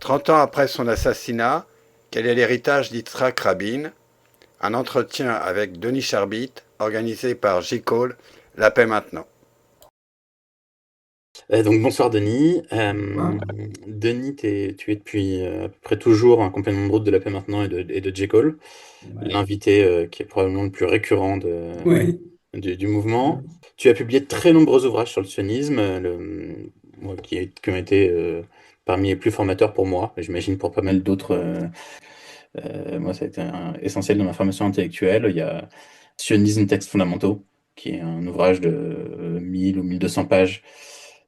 30 ans après son assassinat, quel est l'héritage d'Yitzhak Rabin? Un entretien avec Denis Charbit, organisé par J. Cole, La paix maintenant. Donc bonsoir Denis. Hein. Denis, tu es depuis à peu près toujours un compagnon de route de la paix maintenant et de J. Cole, Ouais. l'invité qui est probablement le plus récurrent Oui. du mouvement. Tu as publié de très nombreux ouvrages sur le sionisme, moi, qui ont été parmi les plus formateurs pour moi, et j'imagine pour pas mal d'autres. Moi, ça a été essentiel dans ma formation intellectuelle. Il y a Sionisme, textes fondamentaux, qui est un ouvrage de 1000 ou 1200 pages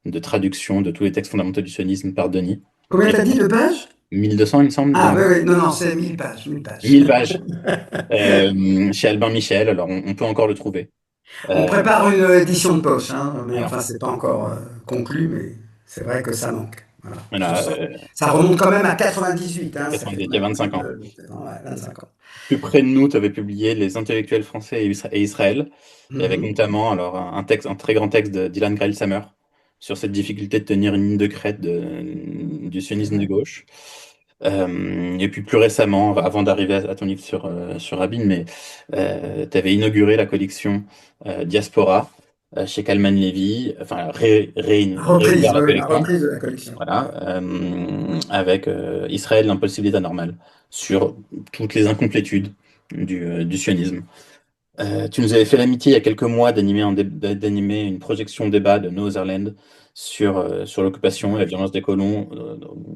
de traduction de tous les textes fondamentaux du sionisme par Denis. Combien Et t'as dit de pages? 1200, il me semble, Ah de oui, oui, non, non, c'est 1000 pages, 1000 pages. 1000 pages, chez Albin Michel. Alors, on peut encore le trouver. On Euh, prépare une édition de poche, hein, mais voilà. enfin, c'est pas encore conclu, mais c'est vrai que ça manque. Voilà. Voilà, Ça remonte quand même à 98, hein, ça fait 90, il y a maintenant 25 ans. 25 ans. Plus près de nous, tu avais publié Les intellectuels français et Israël, et avec Mhm. notamment alors, un texte, un très grand texte de Dylan Greil-Sammer sur cette difficulté de tenir une ligne de crête du C'est sionisme de vrai. gauche. Et puis plus récemment, avant d'arriver à ton livre sur Rabin, mais tu avais inauguré la collection Diaspora chez Kalman Levy, enfin réouvert Reprise, la oui, la collection, reprise de la collection. voilà, avec Israël, l'impossible État normal, sur toutes les incomplétudes du sionisme. Tu nous avais fait l'amitié il y a quelques mois d'animer une projection débat de Noetherland sur l'occupation et la Ouais, violence des colons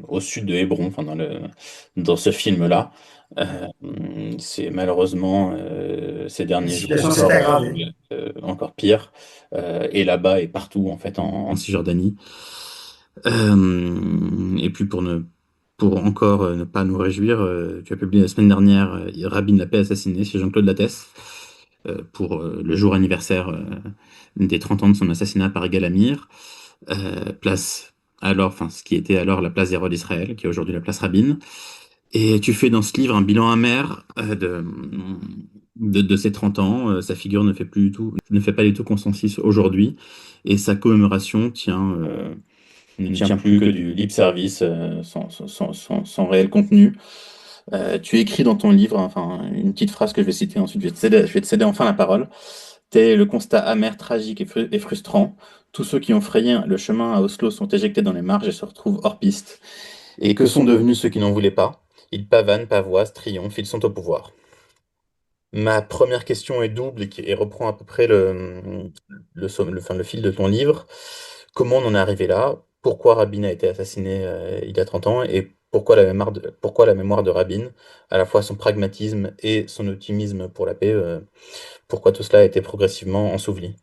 au sud de Hébron, enfin dans ce film-là. Euh, ouais. c'est malheureusement ces La derniers jours situation s'est aggravée. encore pire, et là-bas et partout en fait en Cisjordanie. Et puis pour encore ne pas nous réjouir, tu as publié la semaine dernière Rabin la paix assassiné chez Jean-Claude Lattès pour le jour anniversaire des 30 ans de son assassinat par Yigal Amir, place alors, enfin ce qui était alors la place des rois d'Israël, qui est aujourd'hui la place Rabin. Et tu fais dans ce livre un bilan amer de ces 30 ans. Sa figure ne fait pas du tout consensus aujourd'hui, et sa commémoration ne tient plus que du lip service sans réel contenu. Tu écris dans ton livre, enfin, une petite phrase que je vais citer ensuite, je vais te céder enfin la parole. Tel est le constat amer, tragique et frustrant. Tous ceux qui ont frayé le chemin à Oslo sont éjectés dans les marges et se retrouvent hors piste. Et que sont devenus ceux qui n'en voulaient pas? Ils pavanent, pavoisent, triomphent, ils sont au pouvoir. Ma première question est double et reprend à peu près enfin, le fil de ton livre. Comment on en est arrivé là? Pourquoi Rabin a été assassiné il y a 30 ans? Et pourquoi la mémoire de Rabin, à la fois son pragmatisme et son optimisme pour la paix, pourquoi tout cela a été progressivement enseveli?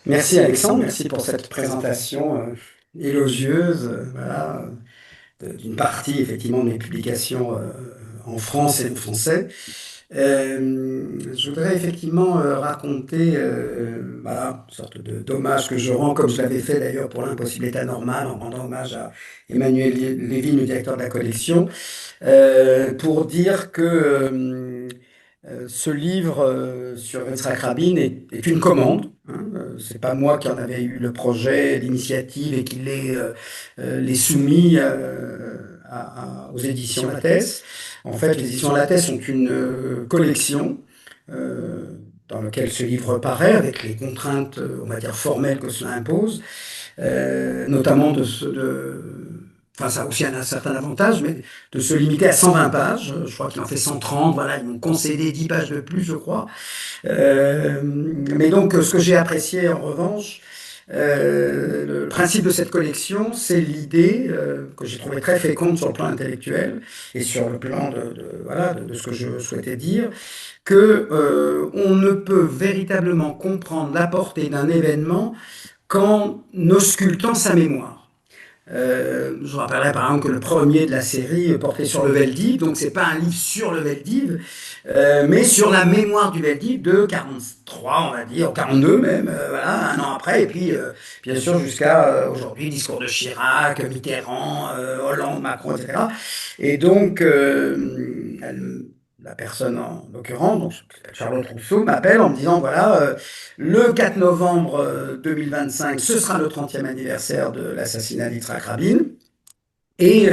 Merci Alexandre, merci pour cette présentation élogieuse, voilà, d'une partie effectivement de mes publications en France et en français. Je voudrais effectivement raconter voilà, une sorte d'hommage que je rends, comme je l'avais fait d'ailleurs pour l'Impossible État normal, en rendant hommage à Emmanuel Lévin, le directeur de la collection, pour dire que ce livre sur Yitzhak Rabin est une commande. Hein, c'est pas moi qui en avais eu le projet, l'initiative et qui l'ai soumis aux éditions Lattès. En fait, les éditions Lattès sont une collection euh, dans laquelle ce livre paraît avec les contraintes, on va dire formelles que cela impose, notamment enfin ça a aussi un certain avantage, mais de se limiter à 120 pages. Je crois qu'il en fait 130. Voilà, ils m'ont concédé 10 pages de plus, je crois. Mais donc, ce que j'ai apprécié en revanche, le principe de cette collection, c'est l'idée que j'ai trouvée très féconde sur le plan intellectuel et sur le plan voilà, de ce que je souhaitais dire, que on ne peut véritablement comprendre la portée d'un événement qu'en auscultant sa mémoire. Je vous rappellerai par exemple que le premier de la série portait sur le Veldiv, donc c'est pas un livre sur le Veldiv, mais sur la mémoire du Veldiv de 43, on va dire, 42 même, voilà, un an après, et puis bien sûr jusqu'à aujourd'hui, discours de Chirac, Mitterrand, Hollande, Macron, etc. Et donc, la personne en l'occurrence, donc Charlotte Rousseau, m'appelle en me disant, voilà, le 4 novembre 2025, ce sera le 30e anniversaire de l'assassinat d'Yitzhak Rabin. Et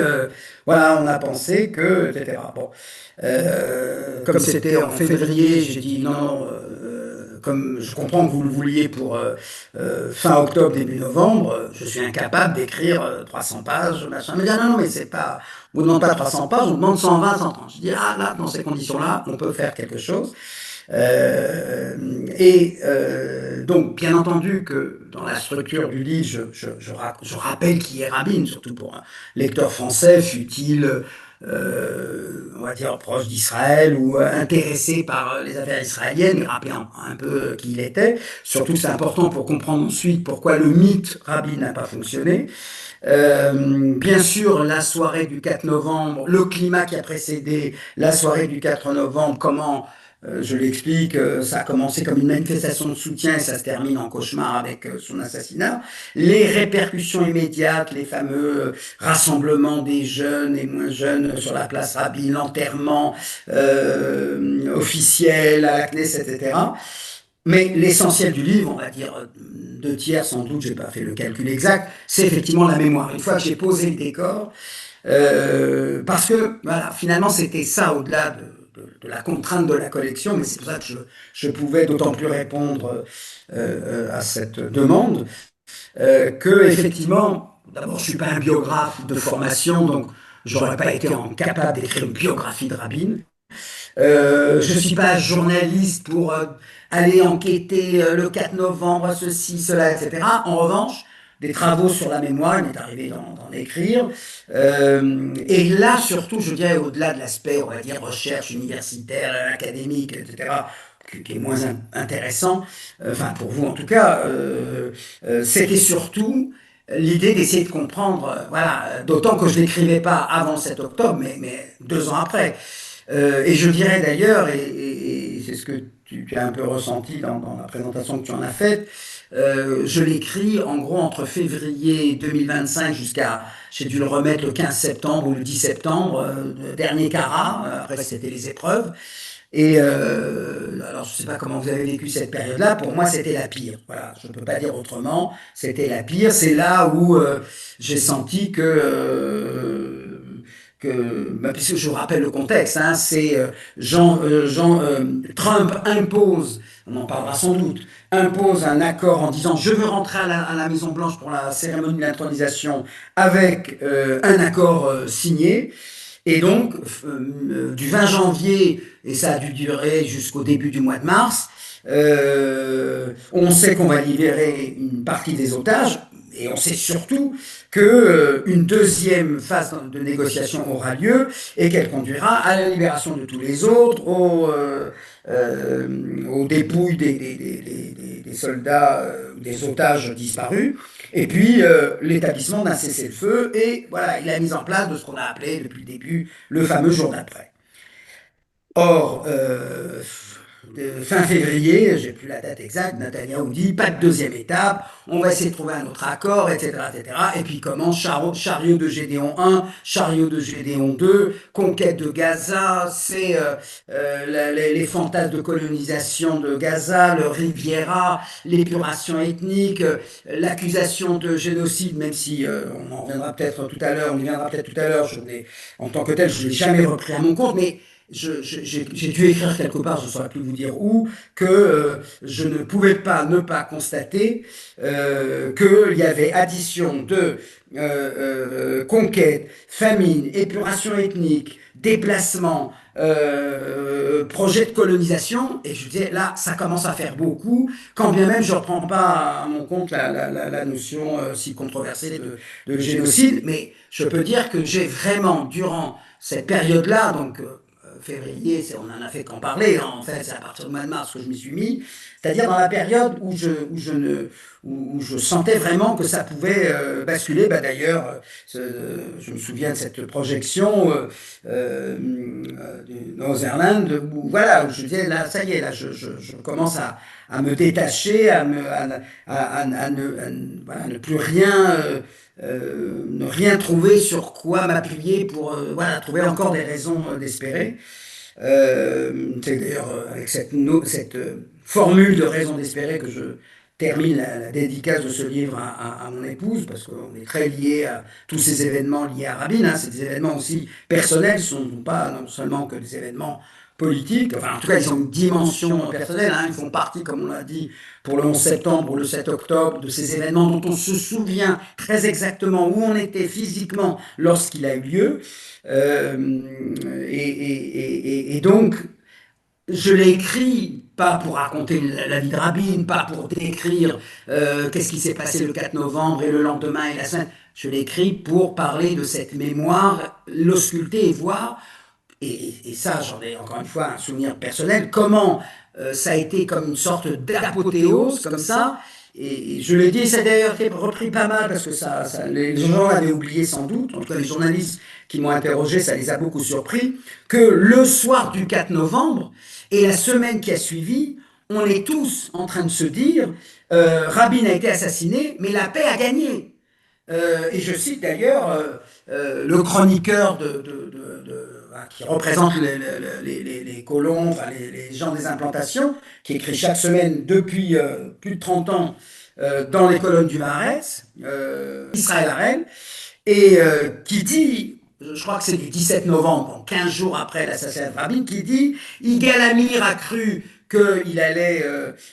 voilà, on a pensé que, etc. Bon, comme c'était en février, j'ai dit non, comme je comprends que vous le vouliez pour fin octobre, début novembre, je suis incapable d'écrire 300 pages, machin. Mais non, non, mais c'est pas, on ne demande pas 300 pages, on demande 120, 130. Je dis, ah là, dans ces conditions-là, on peut faire quelque chose. Donc, bien entendu que dans la structure du livre, je rappelle qui est Rabin, surtout pour un lecteur français, fût-il, on va dire, proche d'Israël ou intéressé par les affaires israéliennes, rappeler un peu qui il était. Surtout, c'est important pour comprendre ensuite pourquoi le mythe Rabin n'a pas fonctionné. Bien sûr, la soirée du 4 novembre, le climat qui a précédé la soirée du 4 novembre, comment je l'explique, ça a commencé comme une manifestation de soutien et ça se termine en cauchemar avec son assassinat. Les répercussions immédiates, les fameux rassemblements des jeunes et moins jeunes sur la place Rabin, l'enterrement officiel à la Knesset, etc. Mais l'essentiel du livre, on va dire 2 tiers sans doute, j'ai pas fait le calcul exact, c'est effectivement la mémoire. Une fois que j'ai posé le décor, parce que voilà, finalement c'était ça au-delà de la contrainte de la collection, mais c'est pour ça que je pouvais d'autant plus répondre à cette demande, que effectivement, d'abord je suis pas un biographe de formation, donc j'aurais pas été capable d'écrire une biographie de Rabin. Je ne suis pas journaliste pour aller enquêter le 4 novembre, ceci, cela, etc. En revanche, des travaux sur la mémoire, il m'est arrivé d'en écrire. Et là, surtout, je dirais, au-delà de l'aspect, on va dire, recherche universitaire, académique, etc., qui est moins intéressant, enfin pour vous en tout cas, c'était surtout l'idée d'essayer de comprendre, voilà, d'autant que je ne l'écrivais pas avant le 7 octobre, mais 2 ans après. Et je dirais d'ailleurs, et c'est ce que tu as un peu ressenti dans la présentation que tu en as faite, je l'écris en gros entre février 2025 jusqu'à, j'ai dû le remettre le 15 septembre ou le 10 septembre, le dernier carat, après c'était les épreuves. Et alors, je ne sais pas comment vous avez vécu cette période-là. Pour moi, c'était la pire. Voilà, je ne peux pas dire autrement. C'était la pire. C'est là où j'ai senti puisque je vous rappelle le contexte, hein, c'est Trump impose, on en parlera sans doute, impose un accord en disant je veux rentrer à la Maison Blanche pour la cérémonie de l'intronisation avec un accord signé. Et donc, du 20 janvier, et ça a dû durer jusqu'au début du mois de mars, on sait qu'on va libérer une partie des otages, et on sait surtout qu'une deuxième phase de négociation aura lieu et qu'elle conduira à la libération de tous les autres, aux dépouilles des soldats, des otages disparus, et puis l'établissement d'un cessez-le-feu et voilà, la mise en place de ce qu'on a appelé depuis le début le fameux jour d'après. Or, fin février, j'ai plus la date exacte, Netanyahou dit pas de deuxième étape, on va essayer de trouver un autre accord, etc., etc. Et puis commence chariot de Gédéon 1, chariot de Gédéon 2, conquête de Gaza, c'est les fantasmes de colonisation de Gaza, le Riviera, l'épuration ethnique, l'accusation de génocide, même si on en reviendra peut-être tout à l'heure, en tant que tel, je ne l'ai jamais repris à mon compte, mais j'ai dû écrire quelque part, je ne saurais plus vous dire où, que je ne pouvais pas ne pas constater qu'il y avait addition de conquête, famine, épuration ethnique, déplacement, projet de colonisation, et je disais là, ça commence à faire beaucoup, quand bien même je ne reprends pas à mon compte la notion si controversée de génocide, mais je peux dire que j'ai vraiment, durant cette période-là, donc février, on en a fait qu'en parler, hein, en fait, c'est à partir du mois de mars que je m'y suis mis, c'est-à-dire dans la période où je sentais vraiment que ça pouvait basculer. Bah, d'ailleurs, je me souviens de cette projection du Northern, où voilà, où je disais, là, ça y est, là, je commence à me détacher, à ne plus rien... ne rien trouver sur quoi m'appuyer pour voilà, trouver encore des raisons d'espérer. C'est d'ailleurs avec cette formule de raison d'espérer que je termine la dédicace de ce livre à mon épouse, parce qu'on est très liés à tous ces événements liés à Rabin. Hein. C'est des événements aussi personnels, ce ne sont pas non seulement que des événements politiques, enfin en tout cas ils ont une dimension personnelle, hein. Ils font partie, comme on l'a dit, pour le 11 septembre ou le 7 octobre, de ces événements dont on se souvient très exactement où on était physiquement lorsqu'il a eu lieu. Et donc, je l'ai écrit pas pour raconter la vie de Rabin, pas pour décrire qu'est-ce qui s'est passé le 4 novembre et le lendemain et la semaine. Je l'ai écrit pour parler de cette mémoire, l'ausculter et voir, et ça j'en ai encore une fois un souvenir personnel, comment ça a été comme une sorte d'apothéose, comme ça. Et je l'ai dit, ça a d'ailleurs été repris pas mal parce que les gens l'avaient oublié sans doute, en tout cas les journalistes qui m'ont interrogé, ça les a beaucoup surpris, que le soir du 4 novembre et la semaine qui a suivi, on est tous en train de se dire Rabin a été assassiné, mais la paix a gagné. Et je cite d'ailleurs le chroniqueur qui représente les colons, enfin les gens des implantations, qui écrit chaque semaine depuis plus de 30 ans dans les colonnes du Haaretz, Israël Harel, et qui dit, je crois que c'est du 17 novembre, 15 jours après l'assassinat de Rabin, qui dit « Yigal Amir a cru qu'il allait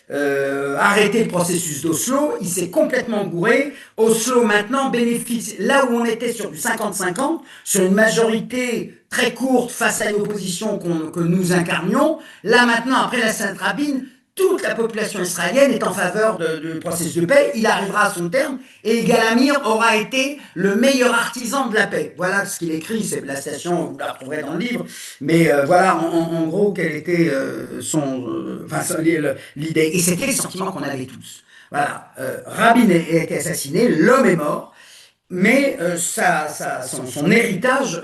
arrêter le processus d'Oslo, il s'est complètement gouré. Oslo maintenant bénéficie, là où on était sur du 50-50, sur une majorité très courte face à une opposition que nous incarnions, là maintenant, après l'assassinat de Rabin, toute la population israélienne est en faveur du processus de paix, il arrivera à son terme, et Yigal Amir aura été le meilleur artisan de la paix. » Voilà ce qu'il écrit, c'est la citation, vous la retrouverez dans le livre, mais voilà en gros quelle était l'idée. Et c'était le sentiment qu'on avait tous. Voilà, Rabin a été assassiné, l'homme est mort, mais son héritage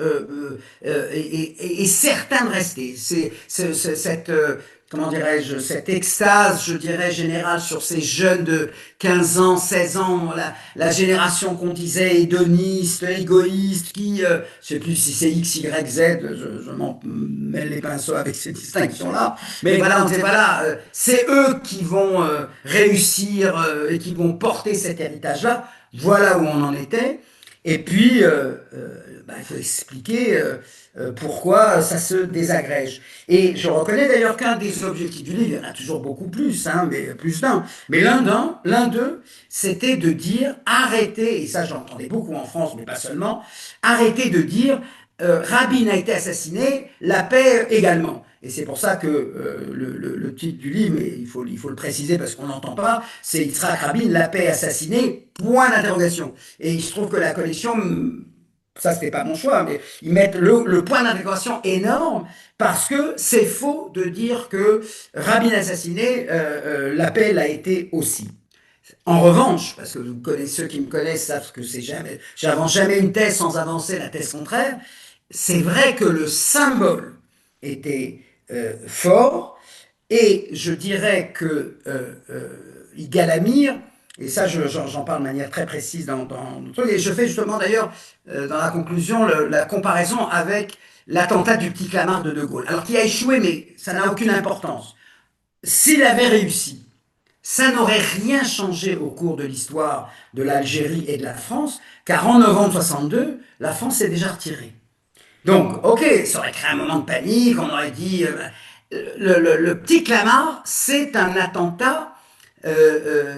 est certain de rester. C'est cette... comment dirais-je, cette extase, je dirais, générale sur ces jeunes de 15 ans, 16 ans, la génération qu'on disait hédoniste, égoïste, qui, je ne sais plus si c'est X, Y, Z, je m'en mêle les pinceaux avec ces distinctions-là, mais voilà, on disait, voilà, c'est eux qui vont réussir et qui vont porter cet héritage-là, voilà où on en était, et puis, il faut expliquer pourquoi ça se désagrège. Et je reconnais d'ailleurs qu'un des objectifs du livre, il y en a toujours beaucoup plus, hein, mais plus d'un, mais l'un d'eux, c'était de dire, arrêtez, et ça j'entendais beaucoup en France, mais pas seulement, arrêtez de dire, Rabin a été assassiné, la paix également. Et c'est pour ça que le titre du livre, mais il faut le préciser parce qu'on n'entend pas, c'est Yitzhak Rabin, la paix assassinée, point d'interrogation. Et il se trouve que la collection, ça c'était pas mon choix, mais ils mettent le point d'interrogation énorme parce que c'est faux de dire que Rabin assassiné, la paix l'a été aussi. En revanche, parce que ceux qui me connaissent savent que j'avance jamais une thèse sans avancer la thèse contraire, c'est vrai que le symbole était fort, et je dirais que Yigal Amir, et ça j'en parle de manière très précise dans le truc, et je fais justement d'ailleurs dans la conclusion la comparaison avec l'attentat du petit Clamart de Gaulle, alors qui a échoué, mais ça n'a aucune importance. S'il avait réussi, ça n'aurait rien changé au cours de l'histoire de l'Algérie et de la France, car en novembre 62, la France s'est déjà retirée. Donc, ok, ça aurait créé un moment de panique, on aurait dit... le petit Clamart, c'est un attentat,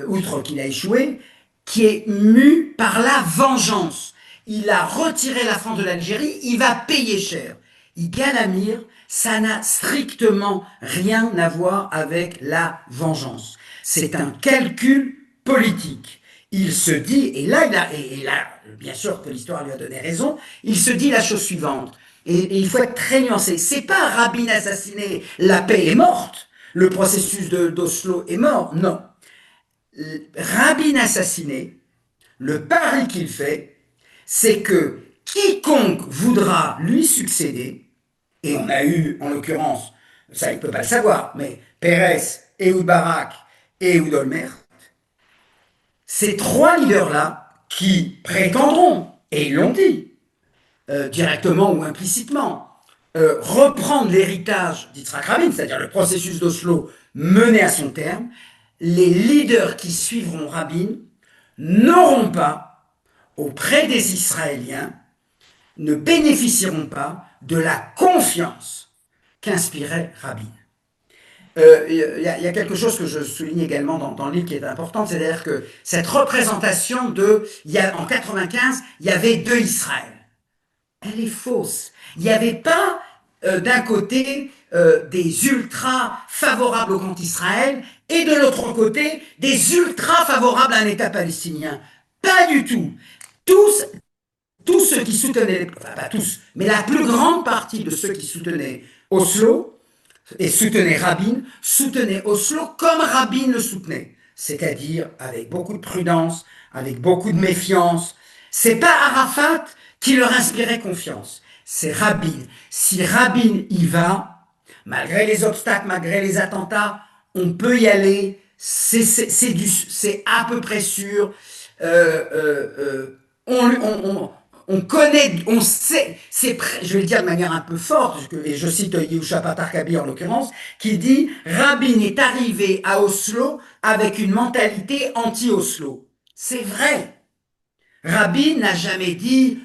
outre qu'il a échoué, qui est mu par la vengeance. Il a retiré la France de l'Algérie, il va payer cher. Yigal Amir, ça n'a strictement rien à voir avec la vengeance. C'est un calcul politique. Il se dit, et là, bien sûr que l'histoire lui a donné raison, il se dit la chose suivante, et il faut être très nuancé, c'est pas Rabin assassiné, la paix est morte, le processus d'Oslo est mort, non. Rabin assassiné, le pari qu'il fait, c'est que quiconque voudra lui succéder, et on a eu, en l'occurrence, ça il ne peut pas le savoir, mais Pérez, Ehud Barak et Ehud Olmert, ces trois leaders-là qui prétendront, et ils l'ont dit, directement ou implicitement, reprendre l'héritage d'Yitzhak Rabin, c'est-à-dire le processus d'Oslo mené à son terme, les leaders qui suivront Rabin n'auront pas, auprès des Israéliens, ne bénéficieront pas de la confiance qu'inspirait Rabin. Il y a quelque chose que je souligne également dans le livre qui est important, c'est-à-dire que cette représentation en 95, il y avait deux Israël. Elle est fausse. Il n'y avait pas d'un côté des ultras favorables au camp Israël et de l'autre côté des ultras favorables à un État palestinien. Pas du tout. Tous ceux qui soutenaient, enfin pas tous, mais la plus grande partie de ceux qui soutenaient Oslo et soutenaient Oslo comme Rabin le soutenait, c'est-à-dire avec beaucoup de prudence, avec beaucoup de méfiance. C'est pas Arafat qui leur inspirait confiance, c'est Rabin. Si Rabin y va, malgré les obstacles, malgré les attentats, on peut y aller, c'est à peu près sûr. On connaît, on sait, je vais le dire de manière un peu forte, et je cite Yehoshaphat Arkabi en l'occurrence, qui dit « Rabin est arrivé à Oslo avec une mentalité anti-Oslo ». C'est vrai. Rabin n'a jamais dit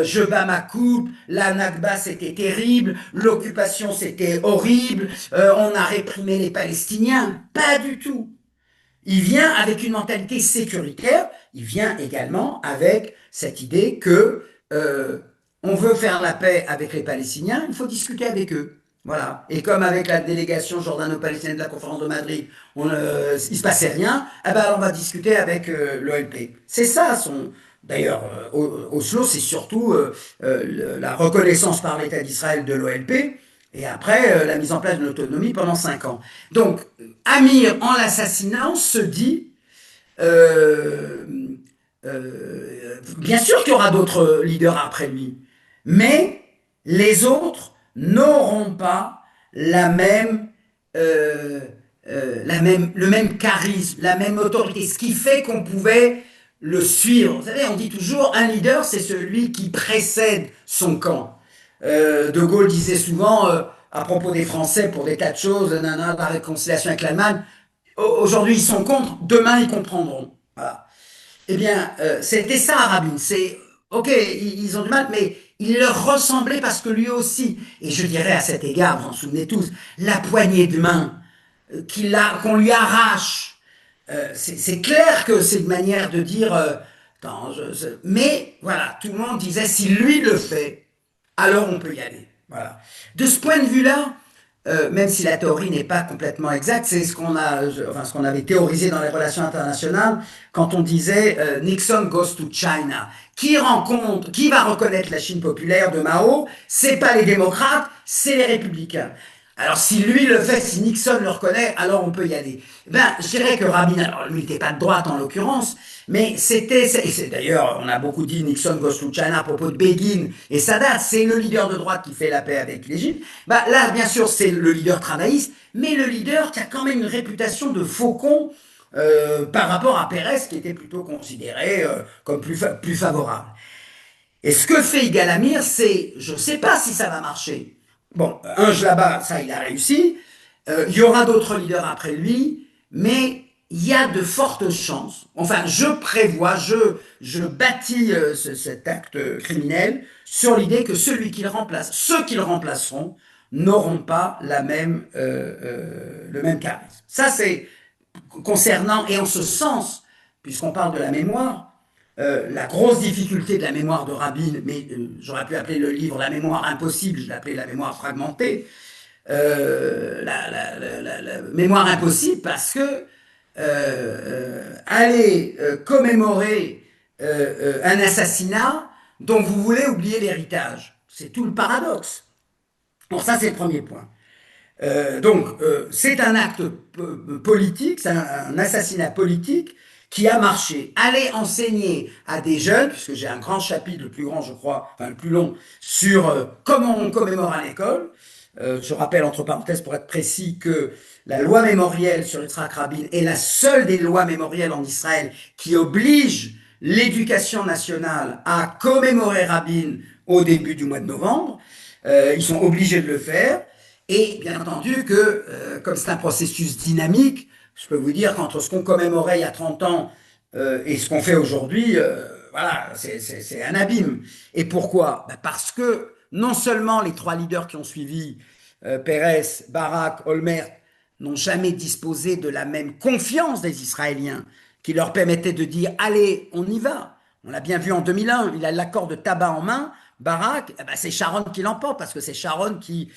je bats ma coupe, la Nakba c'était terrible, l'occupation c'était horrible, on a réprimé les Palestiniens. Pas du tout. Il vient avec une mentalité sécuritaire, il vient également avec cette idée que on veut faire la paix avec les Palestiniens, il faut discuter avec eux. Voilà. Et comme avec la délégation jordano-palestinienne de la conférence de Madrid, il ne se passait rien, eh ben on va discuter avec l'OLP. C'est ça D'ailleurs, Oslo, c'est surtout la reconnaissance par l'État d'Israël de l'OLP, et après la mise en place de l'autonomie pendant 5 ans. Donc, Amir, en l'assassinant, se dit bien sûr qu'il y aura d'autres leaders après lui, mais les autres n'auront pas le même charisme, la même autorité, ce qui fait qu'on pouvait le suivre. Vous savez, on dit toujours, un leader, c'est celui qui précède son camp. De Gaulle disait souvent, à propos des Français, pour des tas de choses, la réconciliation avec l'Allemagne, aujourd'hui ils sont contre, demain ils comprendront. Voilà. Eh bien, c'était ça Rabin. C'est, ok, ils ont du mal, mais il leur ressemblait parce que lui aussi, et je dirais à cet égard, vous en souvenez tous, la poignée de main qu'on lui arrache. C'est clair que c'est une manière de dire, mais voilà, tout le monde disait, si lui le fait, alors on peut y aller. Voilà. De ce point de vue-là, même si la théorie n'est pas complètement exacte, c'est ce qu'on avait théorisé dans les relations internationales quand on disait Nixon goes to China. Qui va reconnaître la Chine populaire de Mao? C'est pas les démocrates, c'est les républicains. Alors si lui le fait, si Nixon le reconnaît, alors on peut y aller. Je dirais que Rabin, alors lui n'était pas de droite en l'occurrence, mais c'est d'ailleurs, on a beaucoup dit Nixon goes to China à propos de Begin et Sadat, c'est le leader de droite qui fait la paix avec l'Égypte. Là, bien sûr, c'est le leader travailliste, mais le leader qui a quand même une réputation de faucon par rapport à Pérez, qui était plutôt considéré comme plus favorable. Et ce que fait Yigal Amir, c'est, je ne sais pas si ça va marcher. Bon, un Jlaba, ça il a réussi, il y aura d'autres leaders après lui, mais il y a de fortes chances, enfin je prévois, je bâtis cet acte criminel sur l'idée que ceux qui le remplaceront n'auront pas le même charisme. Ça c'est concernant, et en ce sens, puisqu'on parle de la mémoire, la grosse difficulté de la mémoire de Rabin, mais j'aurais pu appeler le livre La mémoire impossible, je l'appelais La mémoire fragmentée, la mémoire impossible parce que aller commémorer un assassinat dont vous voulez oublier l'héritage, c'est tout le paradoxe. Bon, ça c'est le premier point. C'est un acte politique, c'est un assassinat politique qui a marché. Aller enseigner à des jeunes, puisque j'ai un grand chapitre, le plus grand je crois, enfin le plus long, sur comment on commémore à l'école. Je rappelle entre parenthèses pour être précis que la loi mémorielle sur Yitzhak Rabin est la seule des lois mémorielles en Israël qui oblige l'éducation nationale à commémorer Rabin au début du mois de novembre. Ils sont obligés de le faire. Et bien entendu que, comme c'est un processus dynamique, je peux vous dire qu'entre ce qu'on commémorait il y a 30 ans et ce qu'on fait aujourd'hui, voilà, c'est un abîme. Et pourquoi? Ben parce que non seulement les trois leaders qui ont suivi, Pérez, Barak, Olmert, n'ont jamais disposé de la même confiance des Israéliens qui leur permettait de dire allez, on y va. On l'a bien vu en 2001, il a l'accord de tabac en main. Barak, eh ben c'est Sharon qui l'emporte parce que c'est Sharon qui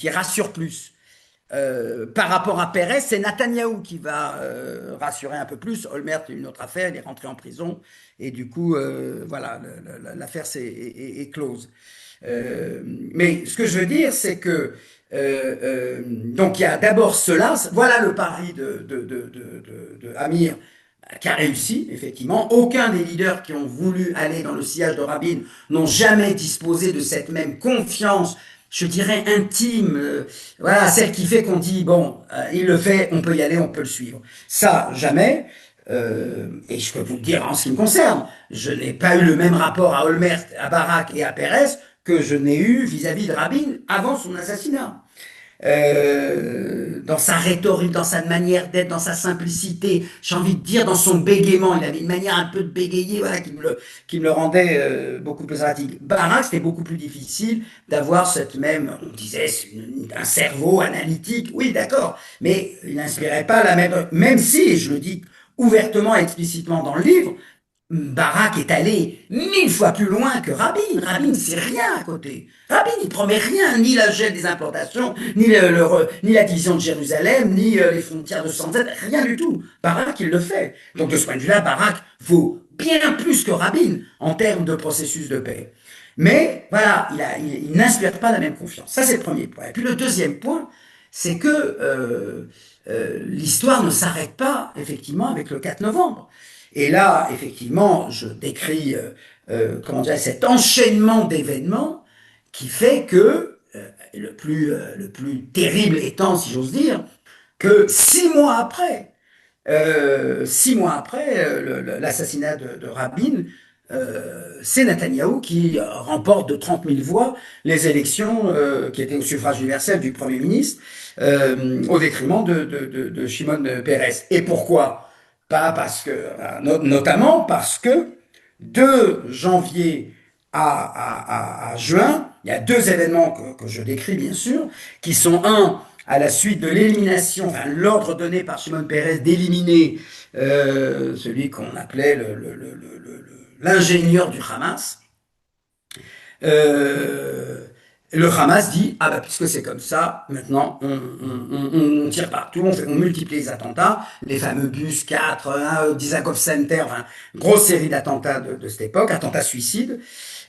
rassure plus. Par rapport à Pérez, c'est Netanyahou qui va rassurer un peu plus. Olmert, une autre affaire, il est rentré en prison et du coup, voilà, l'affaire est close. Mais ce que je veux dire, c'est que donc il y a d'abord cela. Voilà le pari de Amir qui a réussi, effectivement. Aucun des leaders qui ont voulu aller dans le sillage de Rabin n'ont jamais disposé de cette même confiance, je dirais intime, voilà, celle qui fait qu'on dit, bon, il le fait, on peut y aller, on peut le suivre. Ça, jamais. Et je peux vous le dire en ce qui me concerne, je n'ai pas eu le même rapport à Olmert, à Barak et à Pérez que je n'ai eu vis-à-vis de Rabin avant son assassinat. Dans sa rhétorique, dans sa manière d'être, dans sa simplicité, j'ai envie de dire dans son bégaiement, il avait une manière un peu de bégayer, voilà, qui me le rendait beaucoup plus sympathique. Barak, c'était beaucoup plus difficile d'avoir cette même, on disait, un cerveau analytique, oui, d'accord, mais il n'inspirait pas la même si, et je le dis ouvertement et explicitement dans le livre, Barak est allé 1000 fois plus loin que Rabin. Rabin, c'est rien à côté. Rabin, il promet rien, ni la gel des implantations, ni la division de Jérusalem, ni les frontières de Sanzet, rien du tout. Barak, il le fait. Donc, de ce point de vue-là, Barak vaut bien plus que Rabin en termes de processus de paix. Mais, voilà, il n'inspire pas la même confiance. Ça, c'est le premier point. Et puis, le deuxième point, c'est que l'histoire ne s'arrête pas, effectivement, avec le 4 novembre. Et là, effectivement, je décris comment dire, cet enchaînement d'événements qui fait que, le plus terrible étant, si j'ose dire, que 6 mois après, l'assassinat de Rabin, c'est Netanyahou qui remporte de 30 000 voix les élections qui étaient au suffrage universel du Premier ministre, au détriment de Shimon Peres. Et pourquoi? Pas parce que, notamment parce que de janvier à juin, il y a deux événements que je décris bien sûr, qui sont un, à la suite de l'élimination, enfin l'ordre donné par Shimon Peres d'éliminer celui qu'on appelait l'ingénieur du Hamas. Le Hamas dit, ah bah puisque c'est comme ça, maintenant on tire partout, on multiplie les attentats, les fameux bus 4, Dizengoff Center, enfin, grosse série d'attentats de cette époque, attentats suicides.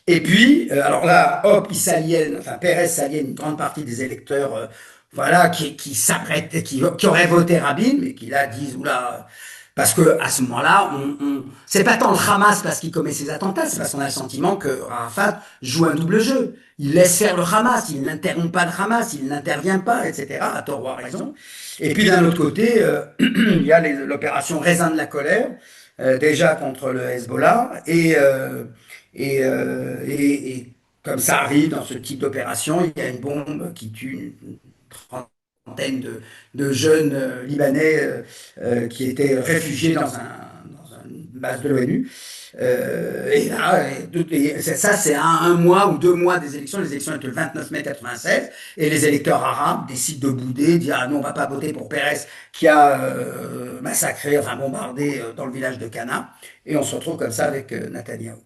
Et puis, alors là, hop, il s'aliène, enfin Pérez s'aliène une grande partie des électeurs, voilà, qui s'apprêtent, qui auraient voté Rabin, mais qui là disent, oula, parce que à ce moment-là, c'est pas tant le Hamas parce qu'il commet ses attentats, c'est parce qu'on a le sentiment que Arafat joue un double jeu. Il laisse faire le Hamas, il n'interrompt pas le Hamas, il n'intervient pas, etc. À tort ou à raison. Et puis d'un autre côté, il y a l'opération Raisin de la colère, déjà contre le Hezbollah, et comme ça arrive dans ce type d'opération, il y a une bombe qui tue une trentaine de jeunes Libanais qui étaient réfugiés dans une base de l'ONU. Et là, ça c'est à 1 mois ou 2 mois des élections. Les élections étaient le 29 mai 96 et les électeurs arabes décident de bouder, dire ah non on va pas voter pour Pérez qui a massacré, enfin bombardé dans le village de Cana, et on se retrouve comme ça avec Netanyahou.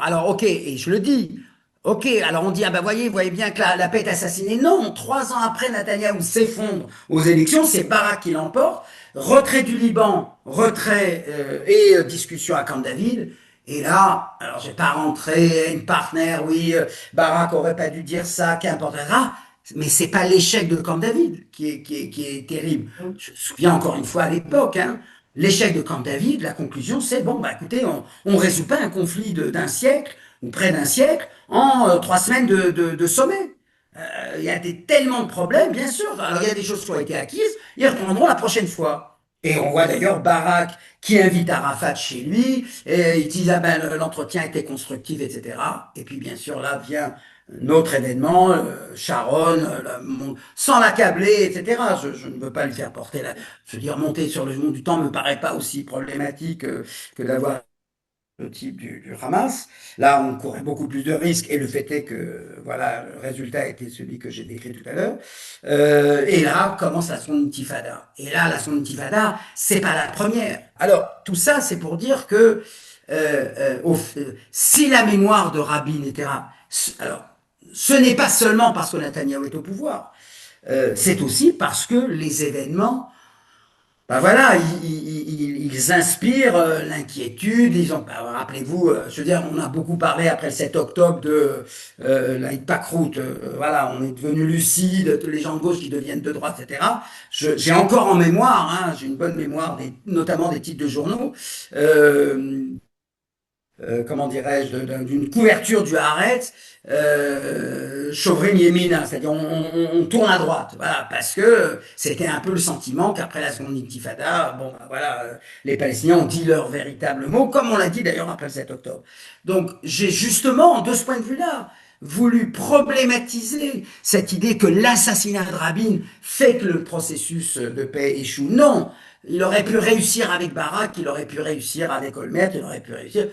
Alors ok, et je le dis, ok, alors on dit, ah ben voyez bien que la paix est assassinée. Non, 3 ans après, Netanyahou s'effondre aux élections, c'est Barak qui l'emporte, retrait du Liban, retrait et discussion à Camp David. Et là, alors je vais pas rentrer, une partenaire, oui, Barak aurait pas dû dire ça, qu'importe, mais c'est pas l'échec de Camp David qui est terrible. Je me souviens encore une fois à l'époque, hein, l'échec de Camp David, la conclusion c'est, bon, bah écoutez, on résout pas un conflit d'un siècle, ou près d'un siècle, en 3 semaines de sommet. Il y a tellement de problèmes, bien sûr. Alors, il y a des choses qui ont été acquises, ils reprendront la prochaine fois. Et on voit d'ailleurs Barak qui invite Arafat chez lui, et il dit ah ben, l'entretien était constructif, etc. Et puis bien sûr là vient un autre événement, Sharon, sans l'accabler, etc. Je ne veux pas lui faire porter je veux dire, monter sur le mont du temps me paraît pas aussi problématique que d'avoir le type du Hamas. Là, on courait beaucoup plus de risques et le fait est que, voilà, le résultat était celui que j'ai décrit tout à l'heure. Et là, commence la seconde intifada. Et là, la seconde intifada, c'est pas la première. Alors, tout ça, c'est pour dire que si la mémoire de Rabin était là, alors, ce n'est pas seulement parce que Netanyahou est au pouvoir, c'est aussi parce que les événements ben voilà, ils inspirent l'inquiétude. Rappelez-vous, je veux dire, on a beaucoup parlé après le 7 octobre de la Hitpakrout. Voilà, on est devenu lucide, les gens de gauche qui deviennent de droite, etc. J'ai encore en mémoire, hein, j'ai une bonne mémoire, notamment des titres de journaux. Comment dirais-je, d'une couverture du Haaretz, Chauvrin Yémina, c'est-à-dire on tourne à droite, voilà, parce que c'était un peu le sentiment qu'après la seconde intifada, bon, ben voilà, les Palestiniens ont dit leur véritable mot, comme on l'a dit d'ailleurs après le 7 octobre. Donc j'ai justement, de ce point de vue-là, voulu problématiser cette idée que l'assassinat de Rabin fait que le processus de paix échoue. Non, il aurait pu réussir avec Barak, il aurait pu réussir avec Olmert, il aurait pu réussir.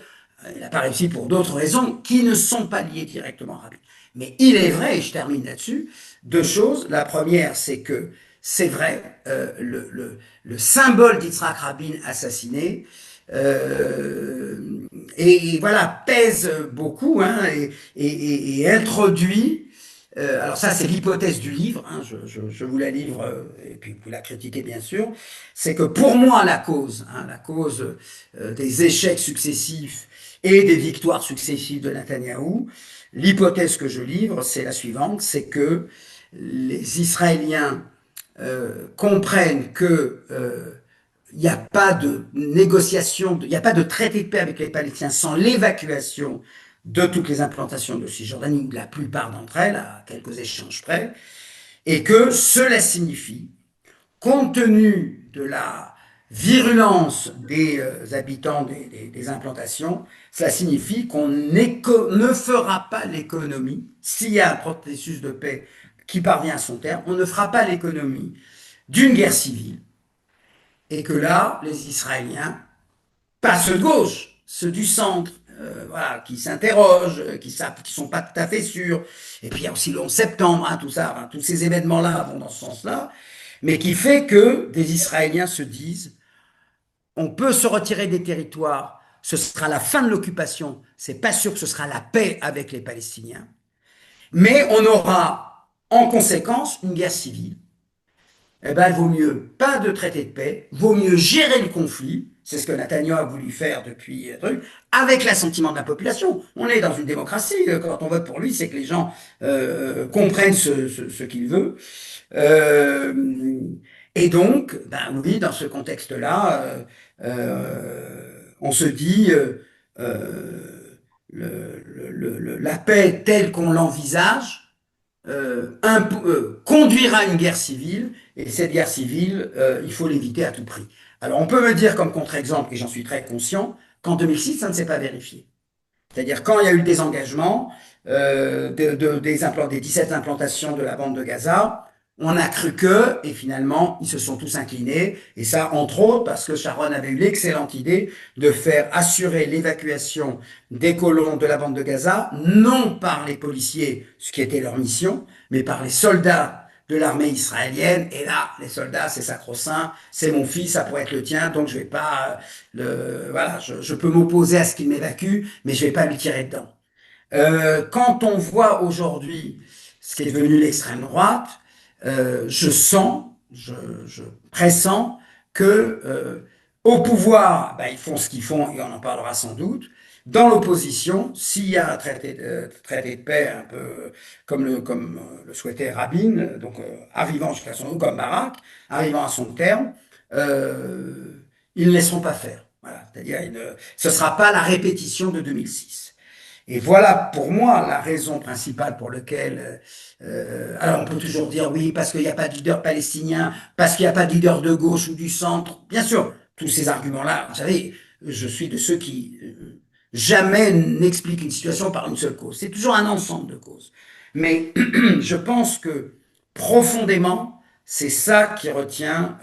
Il n'a pas réussi pour d'autres raisons qui ne sont pas liées directement à Rabin. Mais il est vrai, et je termine là-dessus, deux choses. La première, c'est que c'est vrai, le symbole d'Yitzhak Rabin assassiné, et voilà, pèse beaucoup hein, et introduit. Alors ça, c'est l'hypothèse du livre. Hein, je vous la livre et puis vous la critiquez bien sûr. C'est que pour moi, la cause des échecs successifs et des victoires successives de Netanyahou, l'hypothèse que je livre, c'est la suivante, c'est que les Israéliens comprennent que il n'y a pas de négociation, il n'y a pas de traité de paix avec les Palestiniens sans l'évacuation de toutes les implantations de Cisjordanie, ou de la plupart d'entre elles, à quelques échanges près, et que cela signifie, compte tenu de la virulence des habitants des implantations, cela signifie qu'on ne fera pas l'économie, s'il y a un processus de paix qui parvient à son terme, on ne fera pas l'économie d'une guerre civile, et que là, les Israéliens, pas ceux de gauche, ceux du centre, voilà, qui s'interrogent, qui sont pas tout à fait sûrs, et puis il y a aussi le 11 septembre, hein, tout ça, hein, tous ces événements-là vont dans ce sens-là, mais qui fait que des Israéliens se disent, on peut se retirer des territoires, ce sera la fin de l'occupation, c'est pas sûr que ce sera la paix avec les Palestiniens, mais on aura en conséquence une guerre civile. Eh ben, il vaut mieux pas de traité de paix, vaut mieux gérer le conflit, c'est ce que Netanyahu a voulu faire depuis avec l'assentiment de la population. On est dans une démocratie, quand on vote pour lui, c'est que les gens comprennent ce qu'il veut. Et donc, ben oui, dans ce contexte-là, on se dit la paix telle qu'on l'envisage conduira à une guerre civile, et cette guerre civile, il faut l'éviter à tout prix. Alors on peut me dire comme contre-exemple, et j'en suis très conscient, qu'en 2006, ça ne s'est pas vérifié. C'est-à-dire quand il y a eu le désengagement des 17 implantations de la bande de Gaza, on a cru que, et finalement, ils se sont tous inclinés, et ça, entre autres, parce que Sharon avait eu l'excellente idée de faire assurer l'évacuation des colons de la bande de Gaza, non par les policiers, ce qui était leur mission, mais par les soldats de l'armée israélienne, et là, les soldats, c'est sacro-saint, c'est mon fils, ça pourrait être le tien, donc je vais pas, voilà, je peux m'opposer à ce qu'il m'évacue, mais je vais pas lui tirer dedans. Quand on voit aujourd'hui ce qui est devenu l'extrême droite, je pressens que au pouvoir, ben, ils font ce qu'ils font et on en parlera sans doute. Dans l'opposition, s'il y a un traité de paix un peu comme le souhaitait Rabin, donc arrivant jusqu'à son comme Barak, arrivant à son terme, ils ne laisseront pas faire. Voilà, c'est-à-dire ce sera pas la répétition de 2006. Et voilà pour moi la raison principale pour laquelle alors on peut toujours dire oui parce qu'il n'y a pas de leader palestinien, parce qu'il n'y a pas de leader de gauche ou du centre. Bien sûr, tous ces arguments-là, vous savez, je suis de ceux qui jamais n'explique une situation par une seule cause. C'est toujours un ensemble de causes. Mais je pense que profondément, c'est ça qui retient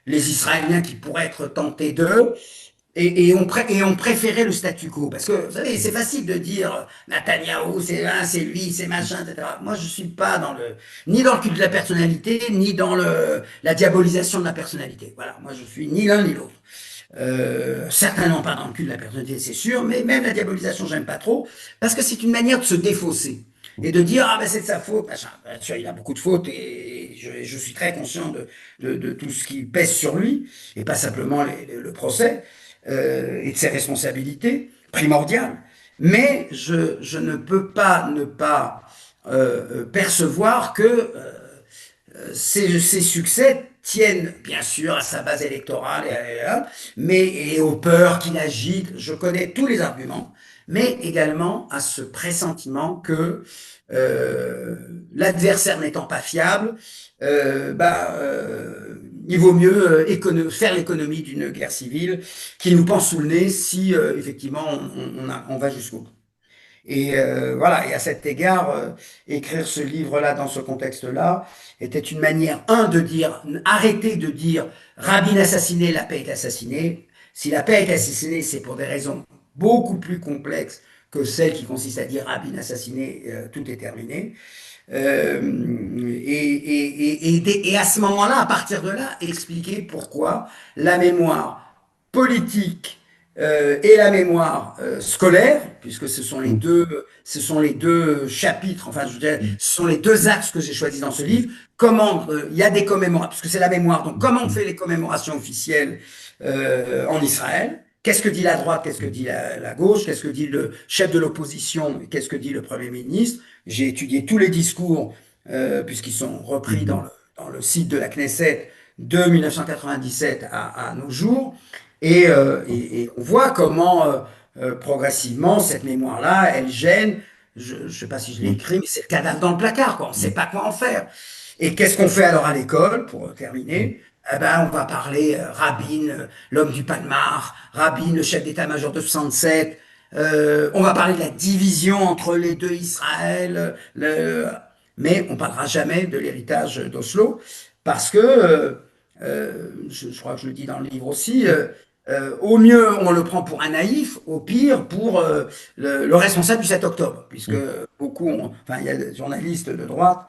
les Israéliens qui pourraient être tentés d'eux. Et on préférait le statu quo. Parce que, vous savez, c'est facile de dire Netanyahou, c'est lui, c'est machin, etc. Moi, je suis pas ni dans le culte de la personnalité, ni dans la diabolisation de la personnalité. Voilà. Moi, je suis ni l'un ni l'autre. Certainement pas dans le culte de la personnalité, c'est sûr, mais même la diabolisation, j'aime pas trop, parce que c'est une manière de se défausser et de dire ah ben c'est de sa faute, machin. Bien sûr, il a beaucoup de fautes et je suis très conscient de tout ce qui pèse sur lui et pas simplement le procès et de ses responsabilités primordiales. Mais je ne peux pas ne pas percevoir que ces succès tiennent bien sûr à sa base électorale, et aux peurs qu'il agite. Je connais tous les arguments, mais également à ce pressentiment que l'adversaire n'étant pas fiable, il vaut mieux faire l'économie d'une guerre civile qui nous pend sous le nez si effectivement on va jusqu'au bout. Et voilà, et à cet égard, écrire ce livre-là dans ce contexte-là était une manière, de dire, arrêter de dire Rabin assassiné, la paix est assassinée. Si la paix est assassinée, c'est pour des raisons beaucoup plus complexes que celles qui consistent à dire Rabin assassiné, tout est terminé. Et à ce moment-là, à partir de là, expliquer pourquoi la mémoire politique et la mémoire scolaire, puisque ce sont les deux chapitres, enfin je dirais, ce sont les deux axes que j'ai choisis dans ce livre. Comment il y a des commémorations, puisque c'est la mémoire. Donc comment on fait les commémorations officielles en Israël? Qu'est-ce que dit la droite? Qu'est-ce que dit la gauche? Qu'est-ce que dit le chef de l'opposition? Qu'est-ce que dit le Premier ministre? J'ai étudié tous les discours puisqu'ils sont repris dans le site de la Knesset de 1997 à nos jours. Et on voit comment progressivement cette mémoire-là, elle gêne. Je ne sais pas si je l'ai écrit, mais c'est le cadavre dans le placard, quoi. On ne sait pas quoi en faire. Et qu'est-ce qu'on fait alors à l'école, pour terminer? Eh ben, on va parler Rabin, l'homme du Palmar, Rabin, le chef d'état-major de 67. On va parler de la division entre les deux Israël, mais on parlera jamais de l'héritage d'Oslo, parce que je crois que je le dis dans le livre aussi. Au mieux, on le prend pour un naïf, au pire, pour le responsable du 7 octobre, puisque il y a des journalistes de droite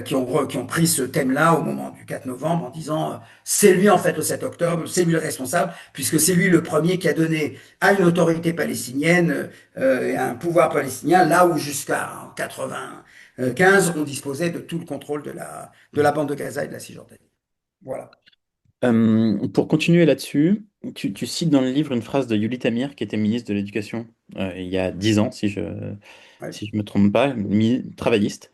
qui ont pris ce thème-là au moment du 4 novembre en disant c'est lui en fait le 7 octobre, c'est lui le responsable, puisque c'est lui le premier qui a donné à une autorité palestinienne et à un pouvoir palestinien, là où jusqu'à 95, on disposait de tout le contrôle de la bande de Gaza et de la Cisjordanie. Voilà. Pour continuer là-dessus, tu cites dans le livre une phrase de Yuli Tamir, qui était ministre de l'Éducation il y a 10 ans, si je me trompe pas, travailliste,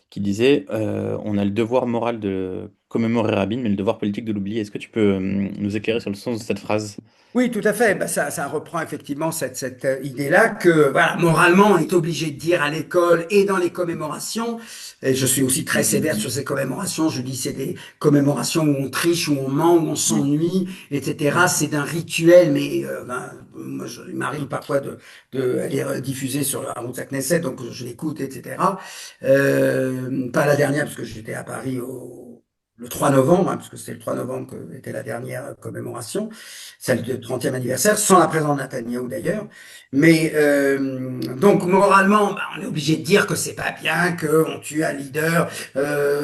qui disait on a le devoir moral de commémorer Rabin, mais le devoir politique de l'oublier. Est-ce que tu peux nous éclairer sur le sens de cette phrase? Oui, tout à fait. Ça reprend effectivement cette idée-là que, voilà, moralement, on est obligé de dire à l'école et dans les commémorations, et je suis aussi très sévère sur ces commémorations, je dis c'est des commémorations où on triche, où on ment, où on s'ennuie, etc. C'est d'un rituel, mais moi, il m'arrive parfois d'aller diffuser sur la route Knesset, donc je l'écoute, etc. Pas la dernière, parce que j'étais à Paris le 3 novembre, parce que c'était le 3 novembre que était la dernière commémoration, celle du 30e anniversaire, sans la présence de Netanyahou d'ailleurs. Mais donc moralement, on est obligé de dire que c'est pas bien, qu'on tue un leader,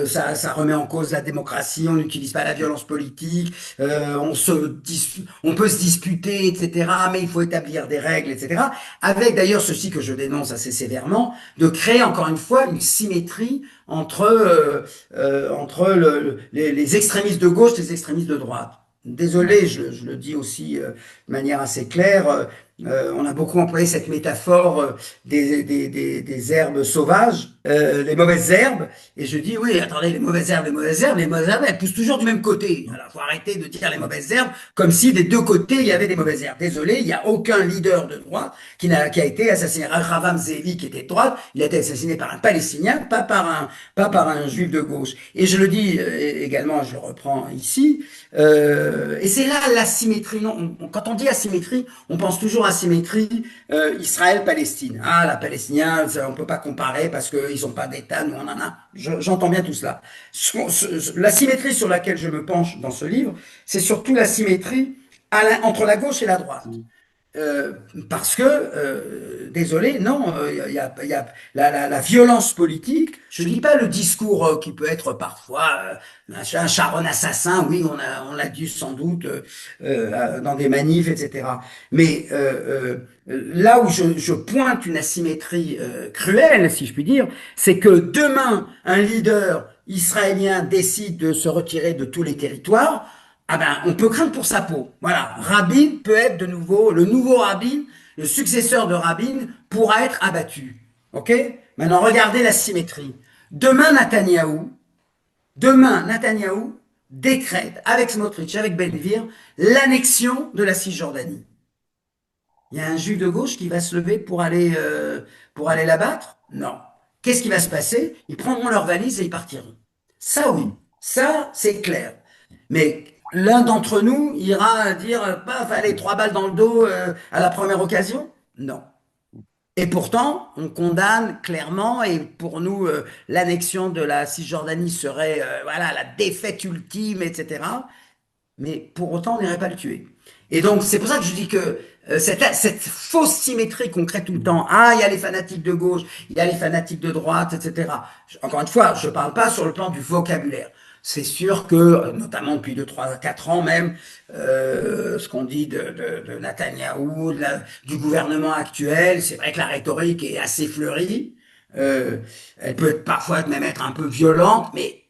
ça remet en cause la démocratie, on n'utilise pas la violence politique, on peut se disputer, etc. Mais il faut établir des règles, etc. Avec d'ailleurs ceci que je dénonce assez sévèrement, de créer encore une fois une symétrie entre les extrémistes de gauche et les extrémistes de droite. Désolé, je le dis aussi de manière assez claire, on a beaucoup employé cette métaphore des herbes sauvages, les mauvaises herbes, et je dis oui, attendez, les mauvaises herbes, elles poussent toujours du même côté. Alors, faut arrêter de dire les mauvaises herbes comme si des deux côtés il y avait des mauvaises herbes. Désolé, il n'y a aucun leader de droite qui a été assassiné. Ravam Zevi qui était de droite, il a été assassiné par un Palestinien, pas par un juif de gauche. Et je le dis également, je le reprends ici, et c'est là la symétrie. Non, quand on dit asymétrie, on pense toujours à asymétrie Israël-Palestine. Ah, la Palestinienne, on peut pas comparer parce qu'ils ont pas d'État, nous on en a. J'entends bien tout cela. L'asymétrie sur laquelle je me penche dans ce livre, c'est surtout l'asymétrie entre la gauche et la droite. Euh, Parce que, désolé, non, il y a la violence politique. Je dis pas le discours qui peut être parfois un Sharon assassin, oui, on l'a dû sans doute dans des manifs, etc. Mais là où je pointe une asymétrie cruelle, si je puis dire, c'est que demain, un leader israélien décide de se retirer de tous les territoires. Ah ben, on peut craindre pour sa peau. Voilà, Rabin peut être de nouveau, le nouveau Rabin, le successeur de Rabin pourra être abattu. Ok? Maintenant, regardez la symétrie. Demain, Netanyahou décrète avec Smotrich, avec Ben Gvir, l'annexion de la Cisjordanie. Il y a un juif de gauche qui va se lever pour aller l'abattre? Non. Qu'est-ce qui va se passer? Ils prendront leurs valises et ils partiront. Ça, oui. Ça, c'est clair. Mais l'un d'entre nous ira dire, paf, allez, 3 balles dans le dos à la première occasion? Non. Et pourtant, on condamne clairement, et pour nous, l'annexion de la Cisjordanie serait voilà, la défaite ultime, etc. Mais pour autant, on n'irait pas le tuer. Et donc, c'est pour ça que je dis que cette fausse symétrie qu'on crée tout le temps, ah, il y a les fanatiques de gauche, il y a les fanatiques de droite, etc. Encore une fois, je ne parle pas sur le plan du vocabulaire. C'est sûr que, notamment depuis 2, 3, 4 ans même, ce qu'on dit de Netanyahou, du gouvernement actuel, c'est vrai que la rhétorique est assez fleurie. Elle peut parfois même être un peu violente, mais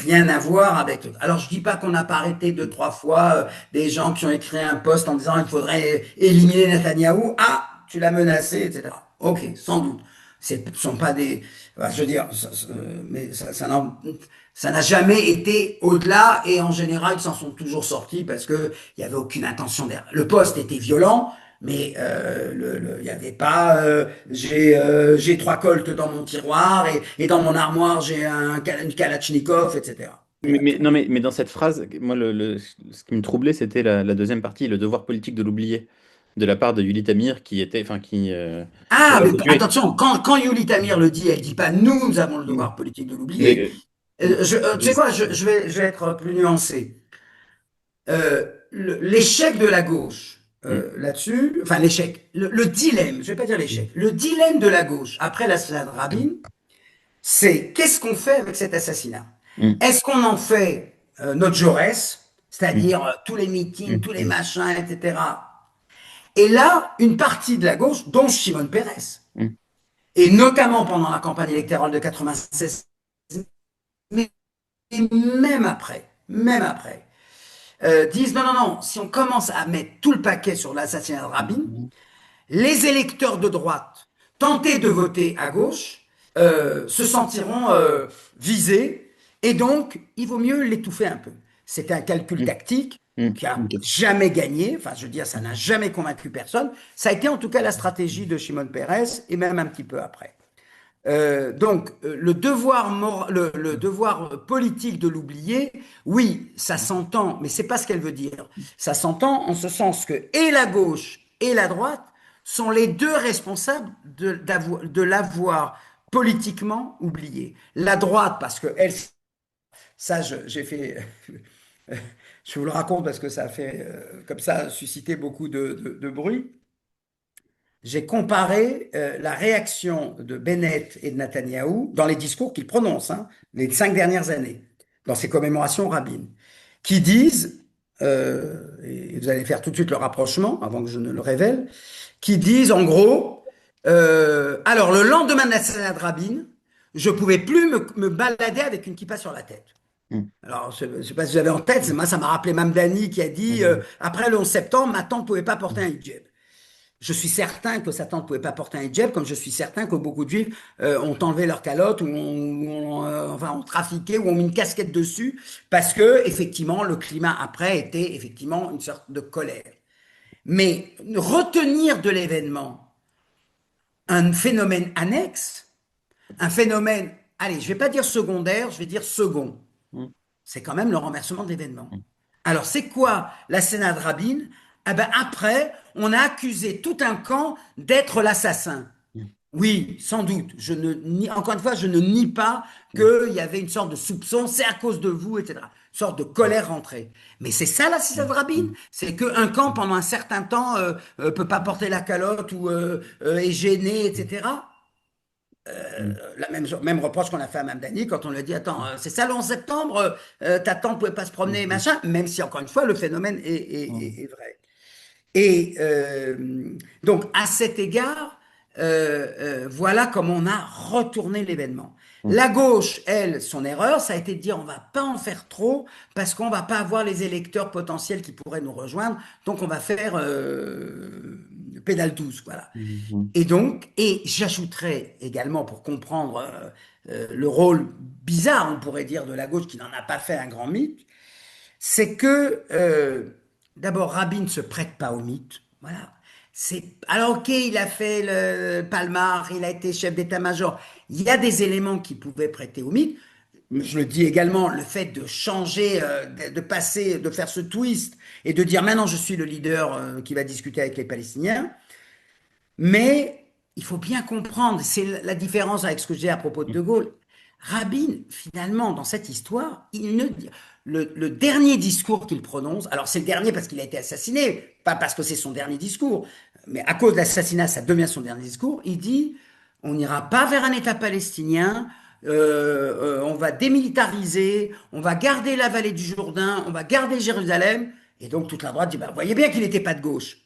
rien à voir avec. Alors je dis pas qu'on n'a pas arrêté 2, 3 fois des gens qui ont écrit un post en disant il faudrait éliminer Netanyahou. Ah, tu l'as menacé, etc. Ok, sans doute. Ce sont pas des. Enfin, je veux dire, mais ça n'a jamais été au-delà et en général ils s'en sont toujours sortis parce que il y avait aucune intention derrière. Le post était violent. Mais il y avait pas j'ai 3 colts dans mon tiroir et dans mon armoire j'ai une Kalachnikov, etc. Non, mais dans cette phrase, moi, ce qui me troublait, c'était la deuxième partie, le devoir politique de l'oublier, de la part de Yuli Tamir, qui était, enfin, qui Ah, aurait mais été tué. attention, quand Yuli Tamir le dit, elle dit pas nous avons le devoir politique de l'oublier. Mais, Tu sais quoi, je vais être plus nuancé. L'échec de la gauche là-dessus, enfin l'échec, le dilemme, je vais pas dire l'échec, le dilemme de la gauche après l'assassinat de Rabin, c'est qu'est-ce qu'on fait avec cet assassinat? mm, Est-ce qu'on en fait notre Jaurès, mm, c'est-à-dire tous les meetings, mm, tous les mm, machins, etc. Et là, une partie de la gauche, dont Shimon Peres, mm, et notamment pendant la campagne électorale de 96, mais même après, disent non, non, non, si on commence à mettre tout le paquet sur l'assassinat de Rabin, les électeurs de droite tentés de voter à gauche se sentiront visés et donc il vaut mieux l'étouffer un peu. C'est un calcul mm, tactique mm, qui a ok. jamais gagné, enfin je veux dire ça n'a jamais convaincu personne. Ça a été en tout cas la stratégie de Shimon Peres et même un petit peu après. Le devoir politique de l'oublier, oui, ça s'entend, mais c'est pas ce qu'elle veut dire. Ça s'entend en ce sens que et la gauche et la droite sont les deux responsables de l'avoir politiquement oublié. La droite, parce que elle, ça, j'ai fait, je vous le raconte parce que ça a fait, comme ça, suscité beaucoup de bruit. J'ai comparé la réaction de Bennett et de Netanyahou dans les discours qu'ils prononcent, hein, les 5 dernières années, dans ces commémorations rabbines, qui disent, et vous allez faire tout de suite le rapprochement avant que je ne le révèle, qui disent en gros, alors le lendemain de l'assassinat de Rabin, je pouvais plus me balader avec une kippa sur la tête. Mm, Alors, je ne sais pas si vous avez en tête, moi ça m'a rappelé Mamdani qui a dit, après le 11 septembre, ma tante ne pouvait pas porter un hijab. Je suis certain que Satan ne pouvait pas porter un hijab, comme je suis certain que beaucoup de juifs ont enlevé leur calotte, enfin, ont trafiqué, ou ont mis une casquette dessus, parce que, effectivement, le climat après était, effectivement, une sorte de colère. Mais retenir de l'événement un phénomène annexe, un phénomène, allez, je ne vais pas dire secondaire, je vais dire second, mm, c'est quand même le renversement de l'événement. mm, Alors, c'est quoi la Sénat de Rabin? Ah ben après, on a accusé tout un camp d'être l'assassin. Oui, sans doute. Encore une fois, je ne nie pas qu'il y avait une sorte de soupçon, c'est à cause de vous, etc. Une sorte de colère rentrée. Mais c'est ça l'assassinat de Rabin. C'est qu'un camp, pendant un certain temps, peut pas porter la calotte ou est gêné, etc. Même reproche qu'on a fait à Mamdani quand on lui a dit, attends, c'est ça le 11 septembre, ta tante pouvait pas se promener, machin, même si encore une fois, le phénomène est vrai. Et donc, à cet égard, voilà comment on a retourné l'événement. La gauche, elle, son erreur, ça a été de dire on va pas en faire trop parce qu'on va pas avoir les électeurs potentiels qui pourraient nous rejoindre, donc on va faire pédale douce, voilà. Et donc, et j'ajouterais également pour comprendre le rôle bizarre, on pourrait dire, de la gauche qui n'en a pas fait un grand mythe, c'est que d'abord Rabin ne se prête pas au mythe. Voilà. Alors ok, il a fait le Palmar, il a été chef d'état-major. Il y a des éléments qui pouvaient prêter au mythe. Je le dis également, le fait de changer, de passer, de faire ce twist et de dire maintenant je suis le leader qui va discuter avec les Palestiniens. Mais il faut bien comprendre, c'est la différence avec ce que je dis à propos de De Gaulle. Rabin, finalement, dans cette histoire, le dernier discours qu'il prononce, alors c'est le dernier parce qu'il a été assassiné, pas parce que c'est son dernier discours, mais à cause de l'assassinat, ça devient son dernier discours, il dit, on n'ira pas vers un État palestinien, on va démilitariser, on va garder la vallée du Jourdain, on va garder Jérusalem, et donc toute la droite dit, bah, vous voyez bien qu'il n'était pas de gauche,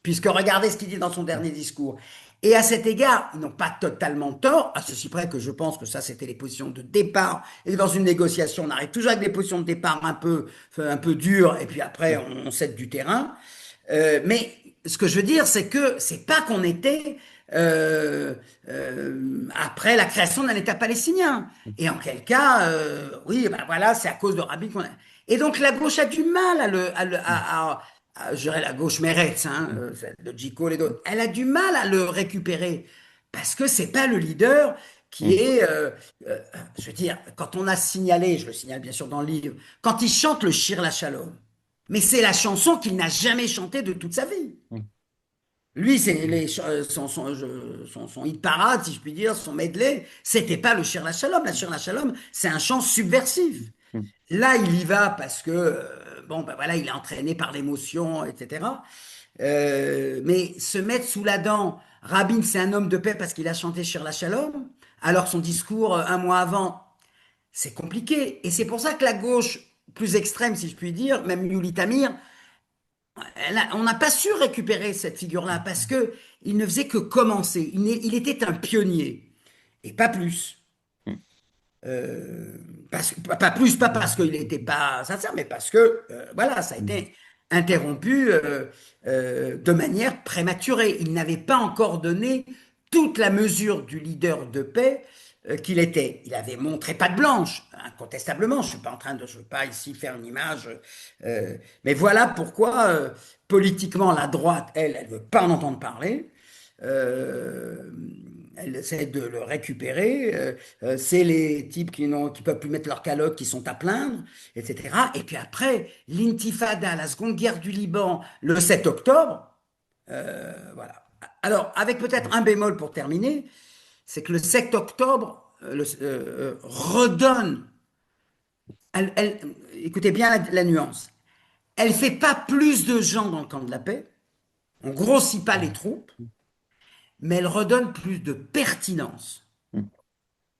puisque regardez ce qu'il dit dans son dernier discours. Et à cet égard, ils n'ont pas totalement tort, à ceci près que je pense que ça, c'était les positions de départ. Et dans une négociation, on arrive toujours avec des positions de départ un peu dures, et puis après, on cède du terrain. Mais ce que je veux dire, c'est que c'est pas qu'on était après la création d'un État palestinien. Et en quel cas, oui, ben voilà, c'est à cause de Rabin qu'on a. Et donc la gauche a du mal je dirais la gauche Meretz, hein, de J. Cole et d'autres, elle a du mal à le récupérer parce que c'est pas le leader qui est, je veux dire, quand on a signalé, je le signale bien sûr dans le livre, quand il chante le Shir LaShalom, mais c'est la chanson qu'il n'a jamais chantée de toute sa vie. Lui, c'est son hit parade, si je puis dire, son medley, c'était pas le Shir LaShalom. La Shir LaShalom, c'est un chant subversif. Là, il y va parce que, bon, ben voilà, il est entraîné par l'émotion, etc. Mais se mettre sous la dent, Rabin, c'est un homme de paix parce qu'il a chanté Shir LaShalom, alors son discours, un mois avant, c'est compliqué. Et c'est pour ça que la gauche plus extrême, si je puis dire, même Yuli Tamir, on n'a pas su récupérer cette figure-là parce que il ne faisait que commencer. Il était un pionnier et pas plus. Pas plus, pas parce qu'il n'était pas sincère, mais parce que voilà, ça a été interrompu de manière prématurée. Il n'avait pas encore donné toute la mesure du leader de paix qu'il était. Il avait montré patte blanche, incontestablement. Je ne veux pas ici faire une image, mais voilà pourquoi politiquement la droite, elle veut pas en entendre parler. Euh, Elle essaie de le récupérer. C'est les types qui peuvent plus mettre leur calotte, qui sont à plaindre, etc. Et puis après, l'intifada, la seconde guerre du Liban, le 7 octobre, voilà. Alors, avec peut-être un bémol pour terminer, c'est que le 7 octobre redonne, écoutez bien la nuance, elle ne fait pas plus de gens dans le camp de la paix, on ne grossit pas les troupes, mais elle redonne plus de pertinence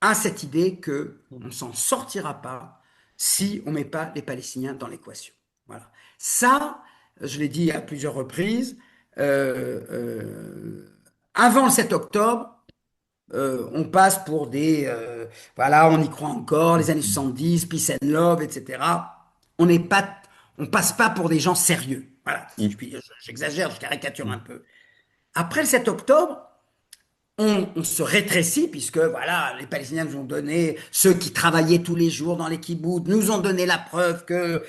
à cette idée qu'on ne s'en sortira pas si on ne met pas les Palestiniens dans l'équation. Voilà. Ça, je l'ai dit à plusieurs reprises, avant le 7 octobre, on passe pour voilà, on y croit encore, les années 70, peace and love, etc. On n'est pas, on passe pas pour des gens sérieux. Voilà, j'exagère, je caricature un peu. Après le 7 octobre, on se rétrécit puisque voilà, les Palestiniens nous ont donné, ceux qui travaillaient tous les jours dans les kibboutz, nous ont donné la preuve que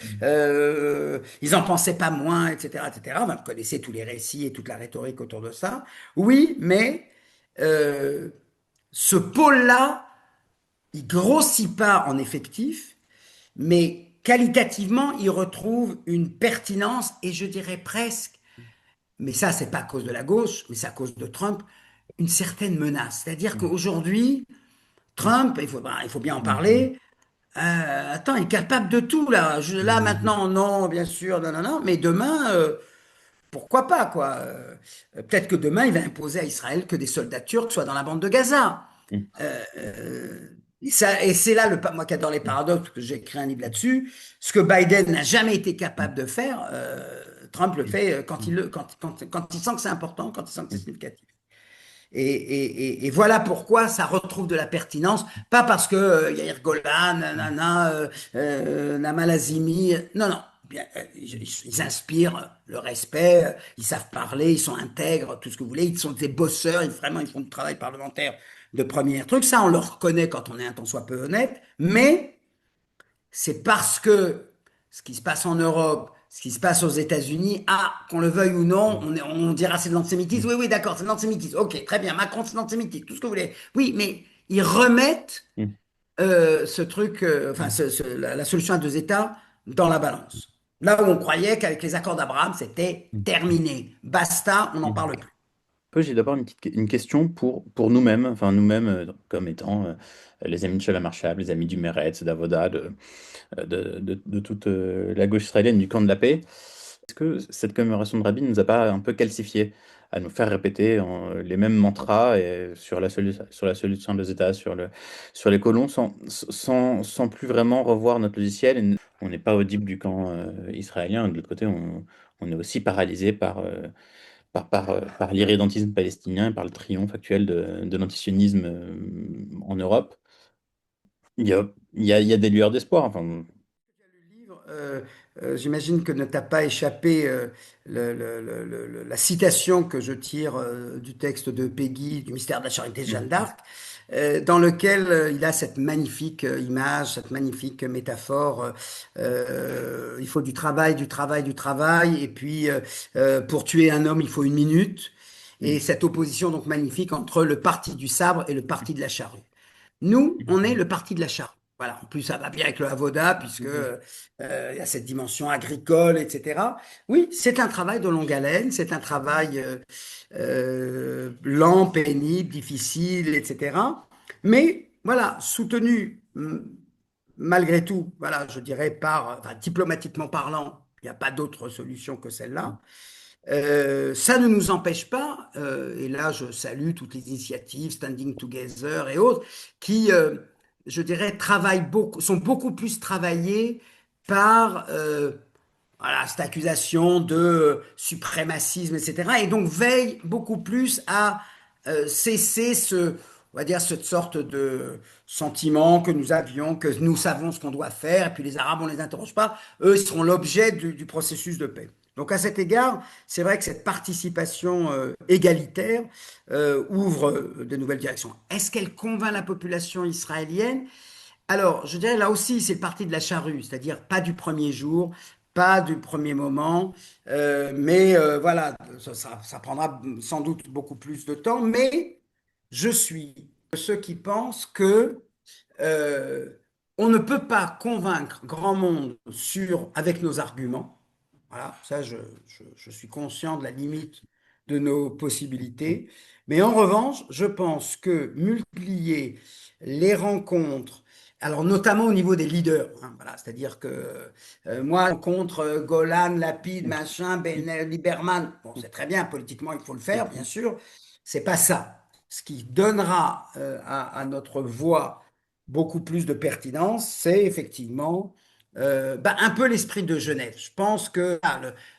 ils en pensaient pas moins, etc., etc. Vous connaissez tous les récits et toute la rhétorique autour de ça. Oui, mais ce pôle-là, il grossit pas en effectif, mais qualitativement, il retrouve une pertinence et je dirais presque mais ça, c'est pas à cause de la gauche, mais c'est à cause de Trump, une certaine menace. C'est-à-dire qu'aujourd'hui, Trump, il faut bien en parler, attends, il est capable de tout là. Là, maintenant, non, bien sûr, non, non, non, mais demain, pourquoi pas, quoi. Peut-être que demain, il va imposer à Israël que des soldats turcs soient dans la bande de Gaza. Et c'est là, moi qui adore les paradoxes, parce que j'ai écrit un livre là-dessus, ce que Biden n'a jamais été capable de faire, Trump le fait quand il sent que c'est important, quand il sent que c'est significatif. Et voilà pourquoi ça retrouve de la pertinence, pas parce que Yair Golan, nanana, Namal Azimi, non, non, bien, ils inspirent le respect, ils savent parler, ils sont intègres, tout ce que vous voulez, ils sont des bosseurs, vraiment ils font du travail parlementaire de premier truc, ça on le reconnaît quand on est un tant soit peu honnête, mais c'est parce que ce qui se passe en Europe, ce qui se passe aux États-Unis, ah, qu'on le veuille ou non, on dira c'est de l'antisémitisme. Oui, oui, d'accord, c'est de l'antisémitisme. Ok, très bien, Macron, c'est de l'antisémitisme, tout ce que vous voulez. Oui, mais ils remettent ce truc, enfin, la solution à deux États dans la balance. Là où on croyait qu'avec les accords d'Abraham, c'était terminé. Basta, on n'en parle plus. J'ai d'abord une question pour nous-mêmes, enfin nous-mêmes comme étant les amis de Shola Marshall, les amis du Meretz, d'Avoda, de toute la gauche israélienne du camp de la paix. Est-ce que cette commémoration de Rabin ne nous a pas un peu calcifié à nous faire répéter les mêmes mantras sur la solution des États, sur les colons, sans plus vraiment revoir notre logiciel? On n'est pas audible du camp israélien. De l'autre côté, on est aussi paralysé par l'irrédentisme palestinien, par le triomphe actuel de l'antisionisme en Europe. Il y a des lueurs d'espoir. Enfin, Le livre, j'imagine que ne t'a pas échappé la citation que je tire du texte de Peggy, du mystère de la charité de Jeanne d'Arc, dans lequel il a cette magnifique image, cette magnifique métaphore. Il faut du travail, du travail, du travail, et puis pour tuer un homme, il faut une minute. Et cette opposition donc magnifique entre le parti du sabre et le parti de la charrue. Nous, on est le parti de la charrue. Voilà. En plus, ça va bien avec le Avoda, puisque il y a cette dimension agricole, etc. Oui, c'est un travail de longue haleine, c'est un travail lent, pénible, difficile, etc. Mais voilà, soutenu malgré tout, voilà, je dirais enfin, diplomatiquement parlant, il n'y a pas d'autre solution que celle-là. Ça ne nous empêche pas, et là je salue toutes les initiatives, Standing Together et autres, qui, je dirais, sont beaucoup plus travaillées par voilà, cette accusation de suprémacisme, etc. Et donc veillent beaucoup plus à cesser on va dire, cette sorte de sentiment que nous avions, que nous savons ce qu'on doit faire, et puis les Arabes, on ne les interroge pas, eux seront l'objet du processus de paix. Donc à cet égard, c'est vrai que cette participation égalitaire ouvre de nouvelles directions. Est-ce qu'elle convainc la population israélienne? Alors, je dirais là aussi, c'est le parti de la charrue, c'est-à-dire pas du premier jour, pas du premier moment, mais voilà, ça prendra sans doute beaucoup plus de temps, mais je suis de ceux qui pensent que euh, on ne peut pas convaincre grand monde avec nos arguments. Voilà, ça, je suis conscient de la limite de nos possibilités. Mais en revanche, je pense que multiplier les rencontres, alors notamment au niveau des leaders, hein, voilà, c'est-à-dire que moi, rencontre Golan, Lapid, machin, Lieberman, bon, c'est très bien, politiquement, il faut le faire, bien sûr, c'est pas ça. Ce qui donnera à notre voix beaucoup plus de pertinence, c'est effectivement un peu l'esprit de Genève. Je pense que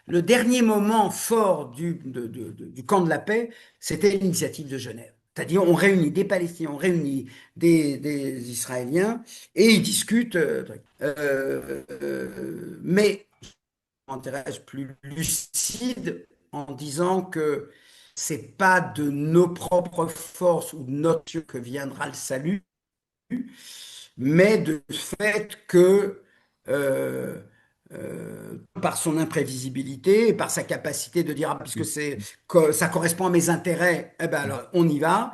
le dernier moment fort du camp de la paix, c'était l'initiative de Genève. C'est-à-dire, on réunit des Palestiniens, on réunit des Israéliens et ils discutent. Mais je m'intéresse plus lucide en disant que c'est pas de nos propres forces ou de notre Dieu que viendra le salut, mais de fait que euh, par son imprévisibilité et par sa capacité de dire, ah, puisque ça correspond à mes intérêts, eh ben alors on y va.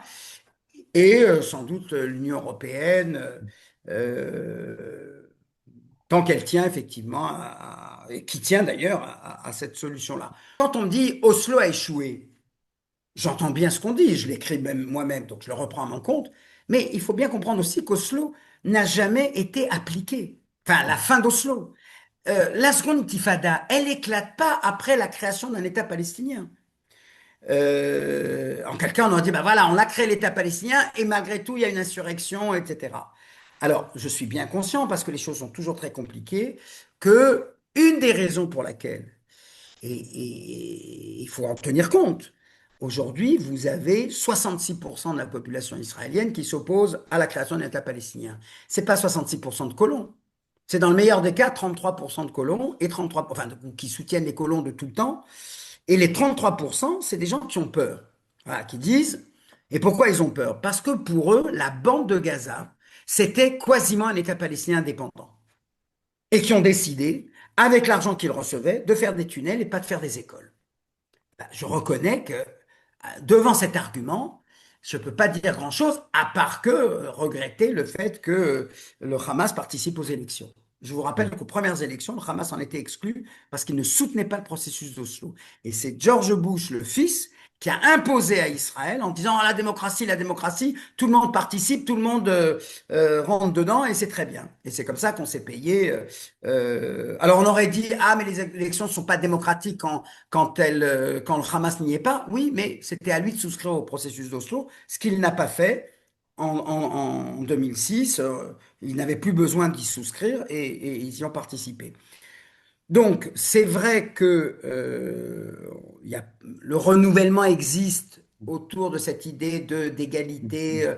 Et sans doute l'Union européenne tant qu'elle tient effectivement, et qui tient d'ailleurs à cette solution-là. Quand on me dit Oslo a échoué, j'entends bien ce qu'on dit, je l'écris même moi-même, donc je le reprends à mon compte, mais il faut bien comprendre aussi qu'Oslo n'a jamais été appliqué. Enfin, la fin d'Oslo. La seconde intifada, elle éclate pas après la création d'un État palestinien. En quelqu'un, on aurait dit, bah voilà, on a créé l'État palestinien et malgré tout, il y a une insurrection, etc. Alors, je suis bien conscient, parce que les choses sont toujours très compliquées, que une des raisons pour laquelle, et il faut en tenir compte, aujourd'hui, vous avez 66% de la population israélienne qui s'oppose à la création d'un État palestinien. C'est pas 66% de colons. C'est dans le meilleur des cas 33% de colons et 33, enfin, qui soutiennent les colons de tout le temps. Et les 33%, c'est des gens qui ont peur, voilà, qui disent, et pourquoi ils ont peur? Parce que pour eux, la bande de Gaza, c'était quasiment un État palestinien indépendant. Et qui ont décidé, avec l'argent qu'ils recevaient, de faire des tunnels et pas de faire des écoles. Ben, je reconnais que devant cet argument, je ne peux pas dire grand-chose, à part que regretter le fait que le Hamas participe aux élections. Je vous rappelle qu'aux premières élections, le Hamas en était exclu parce qu'il ne soutenait pas le processus d'Oslo. Et c'est George Bush, le fils, qui a imposé à Israël en disant ah, la démocratie, tout le monde participe, tout le monde rentre dedans et c'est très bien. Et c'est comme ça qu'on s'est payé. Alors on aurait dit ah mais les élections ne sont pas démocratiques quand le Hamas n'y est pas. Oui, mais c'était à lui de souscrire au processus d'Oslo, ce qu'il n'a pas fait. En 2006, ils n'avaient plus besoin d'y souscrire et ils y ont participé. Donc, c'est vrai que le renouvellement existe autour de cette idée d'égalité,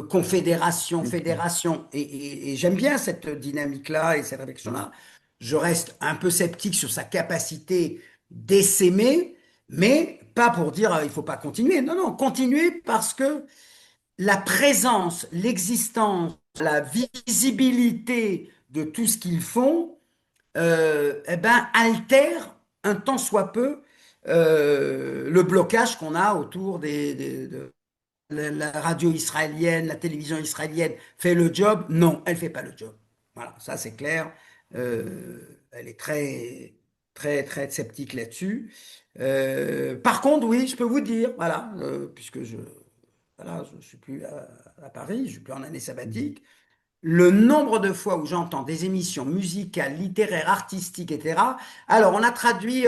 confédération, fédération, et j'aime bien cette dynamique-là et cette réflexion-là. Je reste un peu sceptique sur sa capacité d'essaimer, mais pas pour dire il ne faut pas continuer. Non, non, continuer parce que la présence, l'existence, la visibilité de tout ce qu'ils font eh ben, altère un tant soit peu le blocage qu'on a autour de la radio israélienne, la télévision israélienne fait le job. Non, elle fait pas le job. Voilà, ça c'est clair. Elle est très, très, très sceptique là-dessus. Par contre, oui, je peux vous dire, voilà, puisque voilà, je suis plus à Paris, je suis plus en année sabbatique, le nombre de fois où j'entends des émissions musicales, littéraires, artistiques, etc. Alors, on a traduit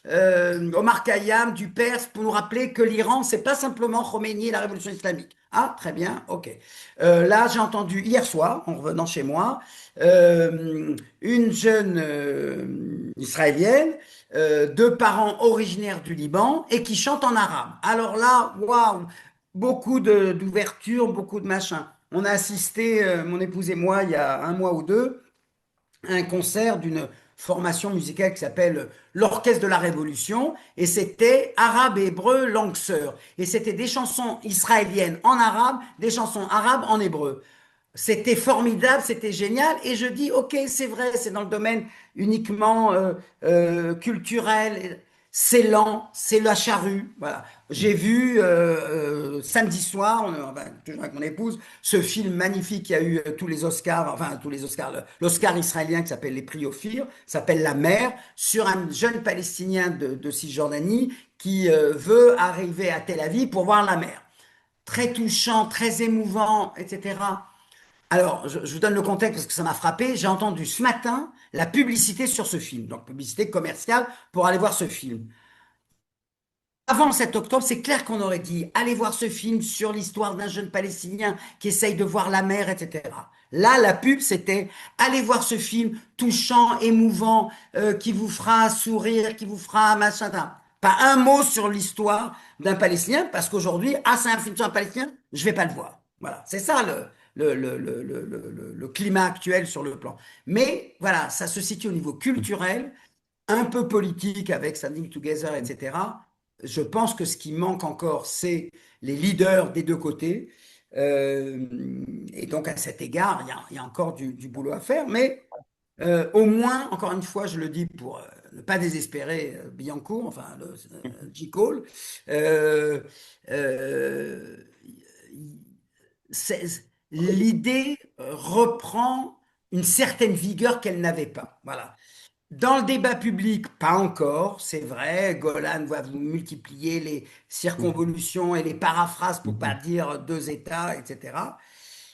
Omar Khayyam du perse pour nous rappeler que l'Iran, c'est pas simplement Khomeini et la révolution islamique. Ah, très bien, ok. Là, j'ai entendu hier soir, en revenant chez moi, une jeune israélienne de parents originaires du Liban et qui chante en arabe. Alors là, waouh, beaucoup d'ouverture, beaucoup de machin. On a assisté, mon épouse et moi, il y a un mois ou deux, à un concert d'une formation musicale qui s'appelle l'Orchestre de la Révolution, et c'était arabe et hébreu langue sœur. Et c'était des chansons israéliennes en arabe, des chansons arabes en hébreu. C'était formidable, c'était génial. Et je dis, ok, c'est vrai, c'est dans le domaine uniquement culturel. C'est lent, c'est la charrue. Voilà. J'ai vu samedi soir, enfin, toujours avec mon épouse, ce film magnifique qui a eu tous les Oscars, enfin tous les Oscars, l'Oscar israélien qui s'appelle Les Prix Ophir, s'appelle La Mer, sur un jeune Palestinien de Cisjordanie qui veut arriver à Tel Aviv pour voir la mer. Très touchant, très émouvant, etc. Alors, je vous donne le contexte parce que ça m'a frappé. J'ai entendu ce matin la publicité sur ce film, donc publicité commerciale pour aller voir ce film. Avant le 7 octobre, c'est clair qu'on aurait dit allez voir ce film sur l'histoire d'un jeune Palestinien qui essaye de voir la mer, etc. Là, la pub, c'était allez voir ce film touchant, émouvant, qui vous fera sourire, qui vous fera machin. Pas un mot sur l'histoire d'un Palestinien parce qu'aujourd'hui, ah, c'est un film sur un Palestinien, je vais pas le voir. Voilà, c'est ça le climat actuel sur le plan. Mais voilà, ça se situe au niveau culturel, un peu politique avec Standing Together, etc. Je pense que ce qui manque encore, c'est les leaders des deux côtés. Et donc, à cet égard, il y a encore du boulot à faire. Mais au moins, encore une fois, je le dis pour ne pas désespérer Billancourt, enfin, J. Cole, euh, euh, l'idée reprend une certaine vigueur qu'elle n'avait pas. Voilà. Dans le débat public, pas encore, c'est vrai. Golan va vous multiplier les circonvolutions et les paraphrases pour pas dire deux États, etc.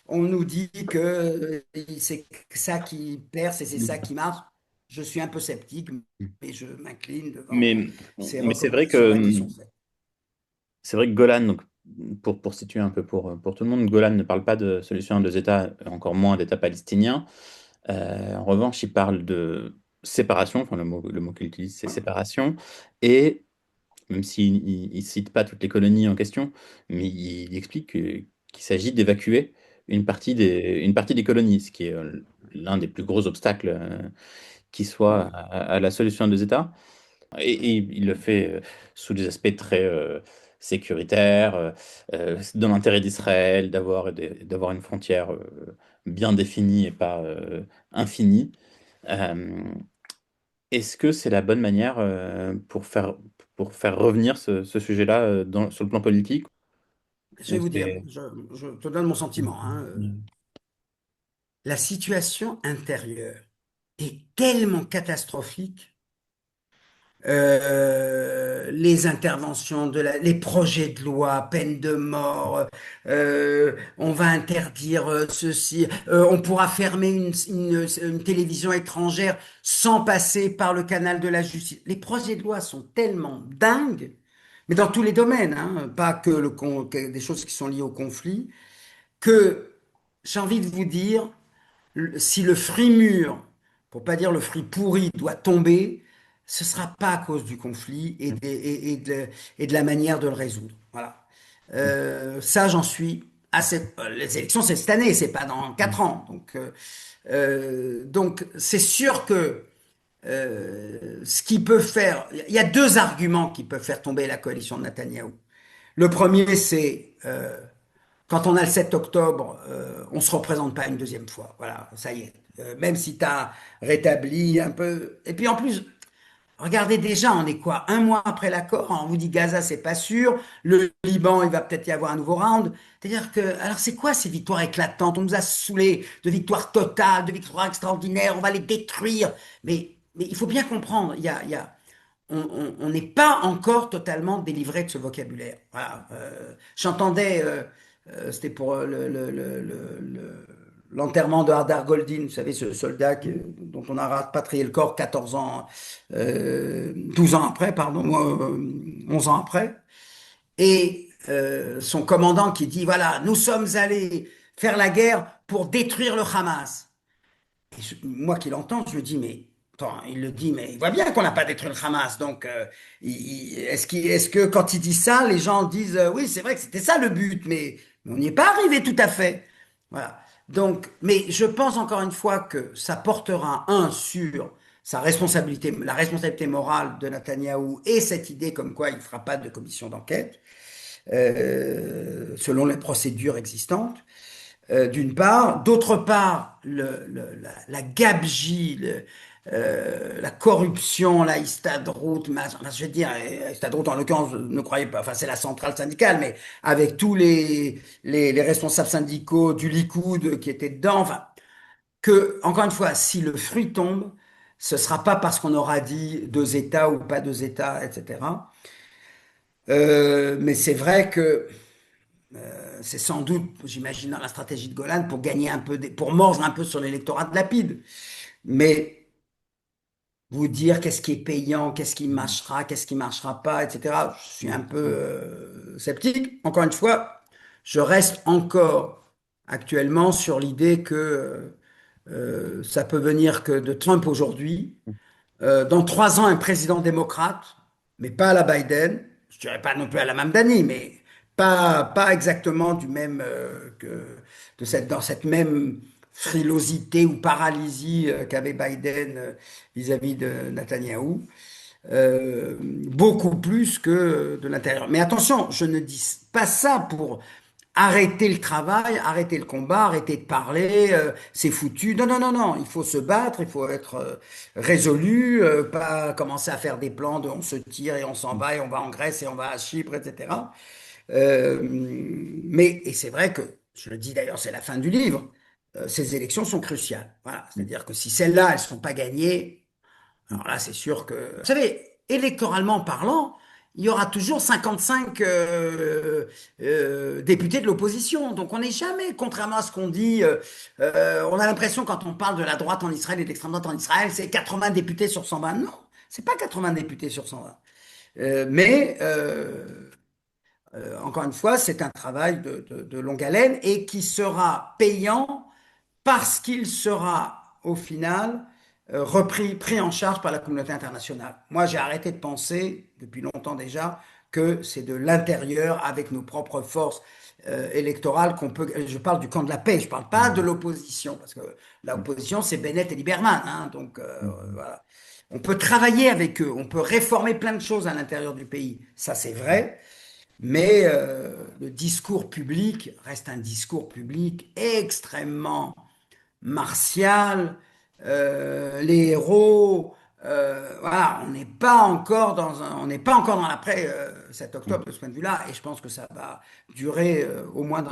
On nous dit que c'est ça qui perce et c'est ça qui marche. Je suis un peu sceptique, mais je m'incline devant Mais ces recommandations qui sont faites. c'est vrai que Golan, donc, pour situer un peu pour tout le monde, Golan ne parle pas de solution à deux États, encore moins d'État palestinien. En revanche, il parle de séparation, enfin le mot qu'il utilise c'est séparation, et même s'il ne cite pas toutes les colonies en question, mais il explique qu'il s'agit d'évacuer une partie des colonies, ce qui est l'un des plus gros obstacles qui soit à la solution à deux États. Et il le fait sous des aspects très sécuritaires, dans l'intérêt d'Israël, d'avoir une frontière bien définie et pas infinie. Euh, Est-ce que c'est la bonne manière pour faire revenir ce sujet-là sur le plan politique? Je vais Ou vous dire, c'est... je te donne mon sentiment, hein. La situation intérieure est tellement catastrophique. Les interventions les projets de loi, peine de mort, on va interdire ceci, on pourra fermer une télévision étrangère sans passer par le canal de la justice. Les projets de loi sont tellement dingues, mais dans tous les domaines, hein, pas que, que des choses qui sont liées au conflit, que j'ai envie de vous dire, si le fruit mûr, pour pas dire le fruit pourri, doit tomber, ce sera pas à cause du conflit et de la manière de le résoudre. Voilà. Ça, j'en suis assez. Les élections, c'est cette année, c'est pas dans 4 ans. Donc c'est sûr que ce qui peut faire, il y a deux arguments qui peuvent faire tomber la coalition de Netanyahou. Le premier, c'est quand on a le 7 octobre, on ne se représente pas une deuxième fois. Voilà, ça y est. Même si tu as rétabli un peu. Et puis en plus, regardez déjà, on est quoi? Un mois après l'accord, on vous dit Gaza, c'est pas sûr. Le Liban, il va peut-être y avoir un nouveau round. C'est-à-dire que, alors c'est quoi ces victoires éclatantes? On nous a saoulés de victoires totales, de victoires extraordinaires, on va les détruire. Mais il faut bien comprendre, on n'est pas encore totalement délivré de ce vocabulaire. Voilà. J'entendais, c'était pour l'enterrement de Hardar Goldin, vous savez, ce soldat dont on a rapatrié le corps 14 ans, 12 ans après, pardon, 11 ans après. Et son commandant qui dit, voilà, nous sommes allés faire la guerre pour détruire le Hamas. Moi qui l'entends, je me dis, mais attends, il le dit, mais il voit bien qu'on n'a pas détruit le Hamas. Donc, est-ce que quand il dit ça, les gens disent, oui, c'est vrai que c'était ça le but, mais on n'y est pas arrivé tout à fait. Voilà. Donc, mais je pense encore une fois que ça portera sur sa responsabilité, la responsabilité morale de Netanyahou et cette idée comme quoi il ne fera pas de commission d'enquête, selon les procédures existantes d'une part. D'autre part, la gabegie, la corruption, la Histadrout, je veux dire, Histadrout en l'occurrence, ne croyez pas, enfin c'est la centrale syndicale, mais avec tous les responsables syndicaux du Likoud qui étaient dedans, enfin, que, encore une fois, si le fruit tombe, ce sera pas parce qu'on aura dit deux États ou pas deux États, etc. Mais c'est vrai que c'est sans doute, j'imagine, dans la stratégie de Golan pour gagner un peu, pour mordre un peu sur l'électorat de Lapide. Mais vous dire qu'est-ce qui est payant, qu'est-ce qui marchera pas, etc. Je suis un peu sceptique. Encore une fois, je reste encore actuellement sur l'idée que ça peut venir que de Trump aujourd'hui. Dans 3 ans, un président démocrate, mais pas à la Biden, je dirais pas non plus à la Mamdani, mais pas exactement du même dans cette même frilosité ou paralysie qu'avait Biden vis-à-vis de Netanyahou, beaucoup plus que de l'intérieur. Mais attention, je ne dis pas ça pour arrêter le travail, arrêter le combat, arrêter de parler, c'est foutu. Non, non, non, non, il faut se battre, il faut être résolu, pas commencer à faire des plans de on se tire et on s'en va et on va en Grèce et on va à Chypre, etc. Et c'est vrai que, je le dis d'ailleurs, c'est la fin du livre, ces élections sont cruciales. Voilà. C'est-à-dire que si celles-là, elles ne sont pas gagnées, alors là, c'est sûr que... Vous savez, électoralement parlant, il y aura toujours 55 députés de l'opposition. Donc on n'est jamais, contrairement à ce qu'on dit, on a l'impression quand on parle de la droite en Israël et de l'extrême droite en Israël, c'est 80 députés sur 120. Non, c'est pas 80 députés sur 120. Encore une fois, c'est un travail de longue haleine et qui sera payant parce qu'il sera au final pris en charge par la communauté internationale. Moi, j'ai arrêté de penser, depuis longtemps déjà, que c'est de l'intérieur, avec nos propres forces électorales, qu'on peut... Je parle du camp de la paix, je ne parle pas de l'opposition, parce que l'opposition, c'est Bennett et Lieberman. Hein, donc, voilà. On peut travailler avec eux, on peut réformer plein de choses à l'intérieur du pays, ça c'est vrai, mais le discours public reste un discours public extrêmement martial, les héros. Voilà, on n'est pas encore dans l'après 7 octobre de ce point de vue-là, et je pense que ça va durer au moins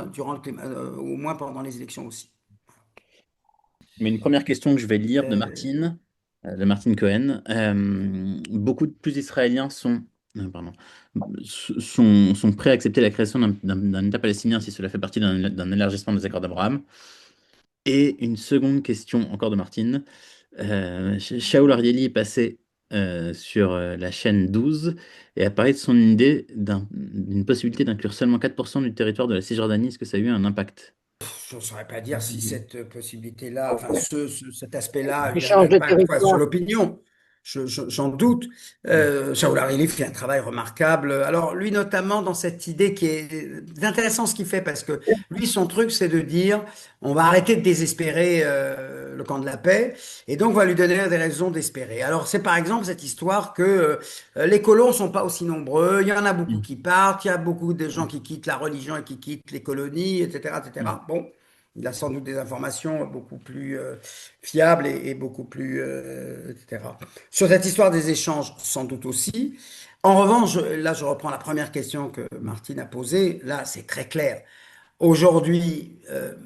au moins pendant les élections aussi. Mais une première question que je vais lire Euh, de Martine Cohen. Beaucoup de plus Israéliens pardon, sont prêts à accepter la création d'un État palestinien si cela fait partie d'un élargissement des accords d'Abraham. Et une seconde question encore de Martine. Shaul Arieli est passé sur la chaîne 12 et a parlé de son idée d'une possibilité d'inclure seulement 4% du territoire de la Cisjordanie. Est-ce que ça a eu un impact? je ne saurais pas dire si cette possibilité-là, enfin cet aspect-là a eu un Échange de impact quoi, sur territoire. l'opinion. J'en doute. Shaul Hariri fait un travail remarquable. Alors lui notamment dans cette idée qui est intéressant ce qu'il fait parce que lui son truc c'est de dire on va arrêter de désespérer le camp de la paix et donc on va lui donner des raisons d'espérer. Alors c'est par exemple cette histoire que les colons sont pas aussi nombreux, il y en a beaucoup Mm. qui partent, il y a beaucoup de gens qui quittent la religion et qui quittent les colonies, etc., Mm. etc. Bon. Il a sans doute des informations beaucoup plus fiables et beaucoup plus, etc. Sur cette histoire des échanges, sans doute aussi. En revanche, là, je reprends la première question que Martine a posée. Là, c'est très clair. Aujourd'hui,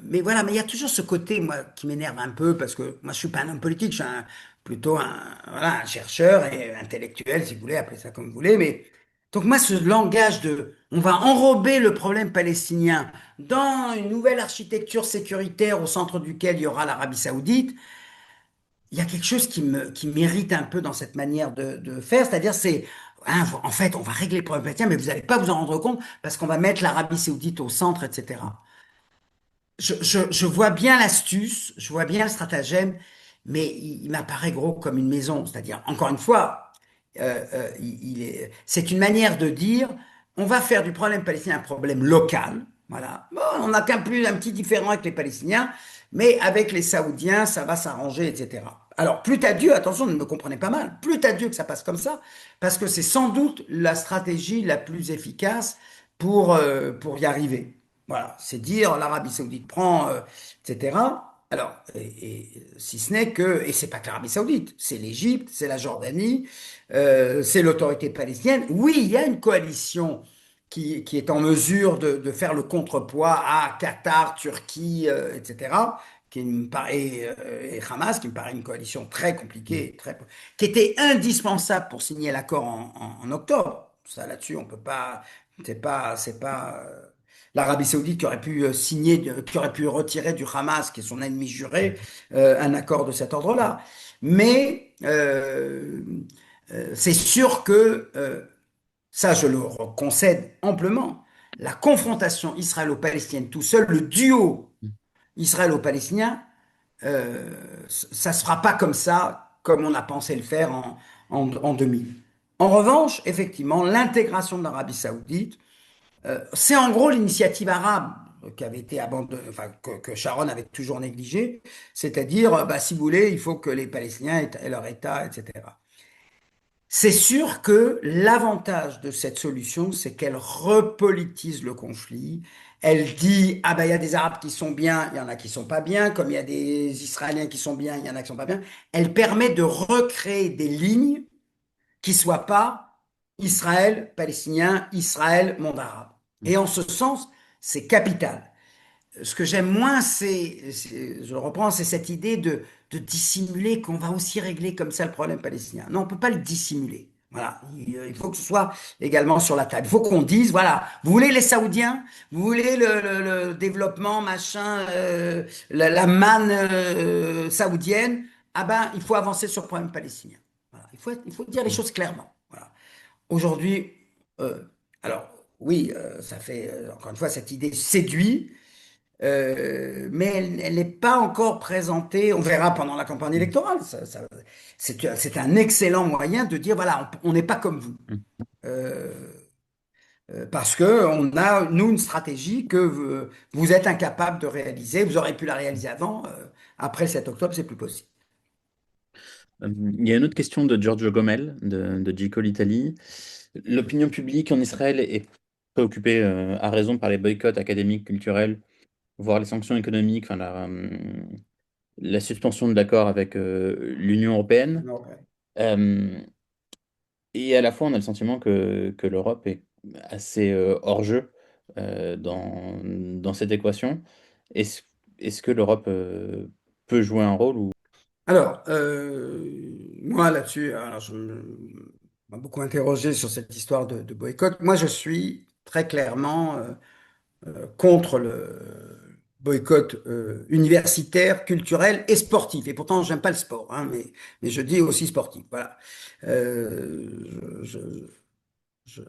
mais voilà, mais il y a toujours ce côté, moi, qui m'énerve un peu, parce que moi, je suis pas un homme politique, je suis plutôt voilà, un chercheur et intellectuel, si vous voulez, appelez ça comme vous voulez, mais donc moi, ce langage de, on va enrober le problème palestinien dans une nouvelle architecture sécuritaire au centre duquel il y aura l'Arabie Saoudite, il y a quelque chose qui m'irrite un peu dans cette manière de faire, c'est-à-dire c'est, hein, en fait, on va régler le problème palestinien, mais vous n'allez pas vous en rendre compte parce qu'on va mettre l'Arabie Saoudite au centre, etc. Je vois bien l'astuce, je vois bien le stratagème, mais il m'apparaît gros comme une maison. C'est-à-dire, encore une fois, c'est une manière de dire, on va faire du problème palestinien un problème local. Voilà. Bon, on n'a un petit différent avec les Palestiniens, mais avec les Saoudiens, ça va s'arranger, etc. Alors, plût à Dieu, attention, ne me comprenez pas mal, plût à Dieu que ça passe comme ça, parce que c'est sans doute la stratégie la plus efficace pour y arriver. Voilà, c'est dire l'Arabie Saoudite prend, etc. Alors, si ce n'est que, et c'est pas que l'Arabie Saoudite, c'est l'Égypte, c'est la Jordanie, c'est l'autorité palestinienne. Oui, il y a une coalition qui est en mesure de faire le contrepoids à Qatar, Turquie, etc. Qui me paraît, et Hamas, qui me paraît une coalition très compliquée, qui était indispensable pour signer l'accord en octobre. Ça, là-dessus, on peut pas, c'est pas l'Arabie Saoudite qui aurait pu signer, qui aurait pu retirer du Hamas, qui est son ennemi juré, un accord de cet ordre-là. Mais c'est sûr que, ça je le concède amplement, la confrontation israélo-palestinienne tout seul, le duo israélo-palestinien, ça ne sera pas comme ça, comme on a pensé le faire en 2000. En revanche, effectivement, l'intégration de l'Arabie Saoudite, c'est en gros l'initiative arabe qui avait été abandonnée, enfin, que Sharon avait toujours négligée, c'est-à-dire, bah, si vous voulez, il faut que les Palestiniens aient leur État, etc. C'est sûr que l'avantage de cette solution, c'est qu'elle repolitise le conflit. Elle dit, ah ben il y a des Arabes qui sont bien, il y en a qui sont pas bien, comme il y a des Israéliens qui sont bien, il y en a qui sont pas bien. Elle permet de recréer des lignes qui soient pas Israël, Palestinien, Israël, monde arabe. Et en ce sens, c'est capital. ce que j'aime moins, je le reprends, c'est cette idée de dissimuler qu'on va aussi régler comme ça le problème palestinien. Non, on ne peut pas le dissimuler. Voilà, il faut que ce soit également sur la table. Il faut qu'on dise, voilà, vous voulez les Saoudiens, vous voulez le développement, machin, la manne saoudienne, ah ben, il faut avancer sur le problème palestinien. Voilà, il faut dire les choses clairement. Voilà. Aujourd'hui, euh, alors oui, ça fait, encore une fois, cette idée séduit, mais elle n'est pas encore présentée. On verra pendant la campagne électorale. C'est un excellent moyen de dire, voilà, on n'est pas comme vous. Euh, Parce que on a, nous, une stratégie que vous êtes incapable de réaliser. Vous aurez pu la réaliser avant. Après le 7 octobre, c'est plus possible. Il y a une autre question de Giorgio Gomel, de J. Cole Italie. L'opinion publique en Israël est préoccupée à raison par les boycotts académiques, culturels, voire les sanctions économiques, enfin, la suspension de l'accord avec l'Union européenne. Ouais. Euh, et à la fois, on a le sentiment que l'Europe est assez hors jeu dans cette équation. Est-ce, est-ce que l'Europe peut jouer un rôle ou... Alors, moi là-dessus, alors m'a beaucoup interrogé sur cette histoire de boycott. Moi, je suis très clairement contre le boycott universitaire, culturel et sportif. Et pourtant, j'aime pas le sport, hein, mais je dis aussi sportif. Voilà. Je, je-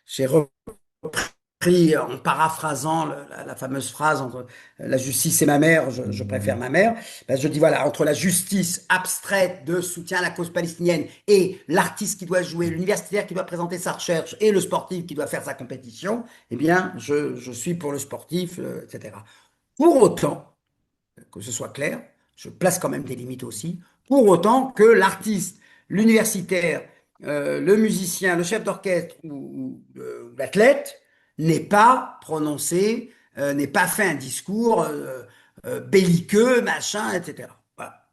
j'ai repris en paraphrasant la fameuse phrase entre la justice et ma mère, je préfère ma mère. Ben, je dis voilà, entre la justice abstraite de soutien à la cause palestinienne et l'artiste qui doit jouer, l'universitaire qui doit présenter sa recherche et le sportif qui doit faire sa compétition, eh bien, je suis pour le sportif, etc. Pour autant, que ce soit clair, je place quand même des limites aussi, pour autant que l'artiste, l'universitaire, le musicien, le chef d'orchestre ou l'athlète n'ait pas prononcé, n'ait pas fait un discours belliqueux, machin, etc. Voilà.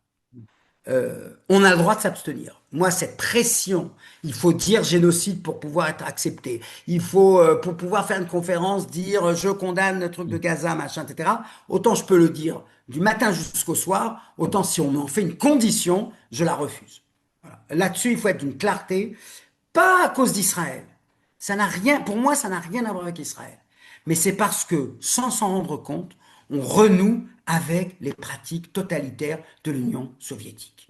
On a le droit de s'abstenir. Moi, cette pression, il faut dire génocide pour pouvoir être accepté. Il faut, pour pouvoir faire une conférence, dire je condamne le truc de Gaza, machin, etc. Autant je peux le dire du matin jusqu'au soir, autant si on m'en fait une condition, je la refuse. Voilà. Là-dessus, il faut être d'une clarté, pas à cause d'Israël. Ça n'a rien, pour moi, ça n'a rien à voir avec Israël. Mais c'est parce que, sans s'en rendre compte, on renoue avec les pratiques totalitaires de l'Union soviétique.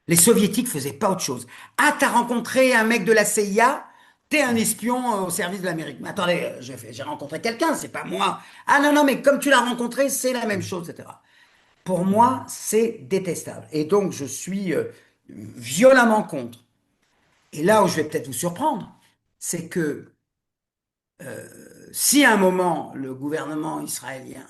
Les soviétiques faisaient pas autre chose. Ah, t'as rencontré un mec de la CIA? T'es un espion au service de l'Amérique. Mais attendez, j'ai rencontré quelqu'un, c'est pas moi. Ah non, non, mais comme tu l'as rencontré, c'est la même chose, etc. Pour moi, c'est détestable. Et donc, je suis violemment contre. Et là où je vais peut-être vous surprendre, c'est que si à un moment, le gouvernement israélien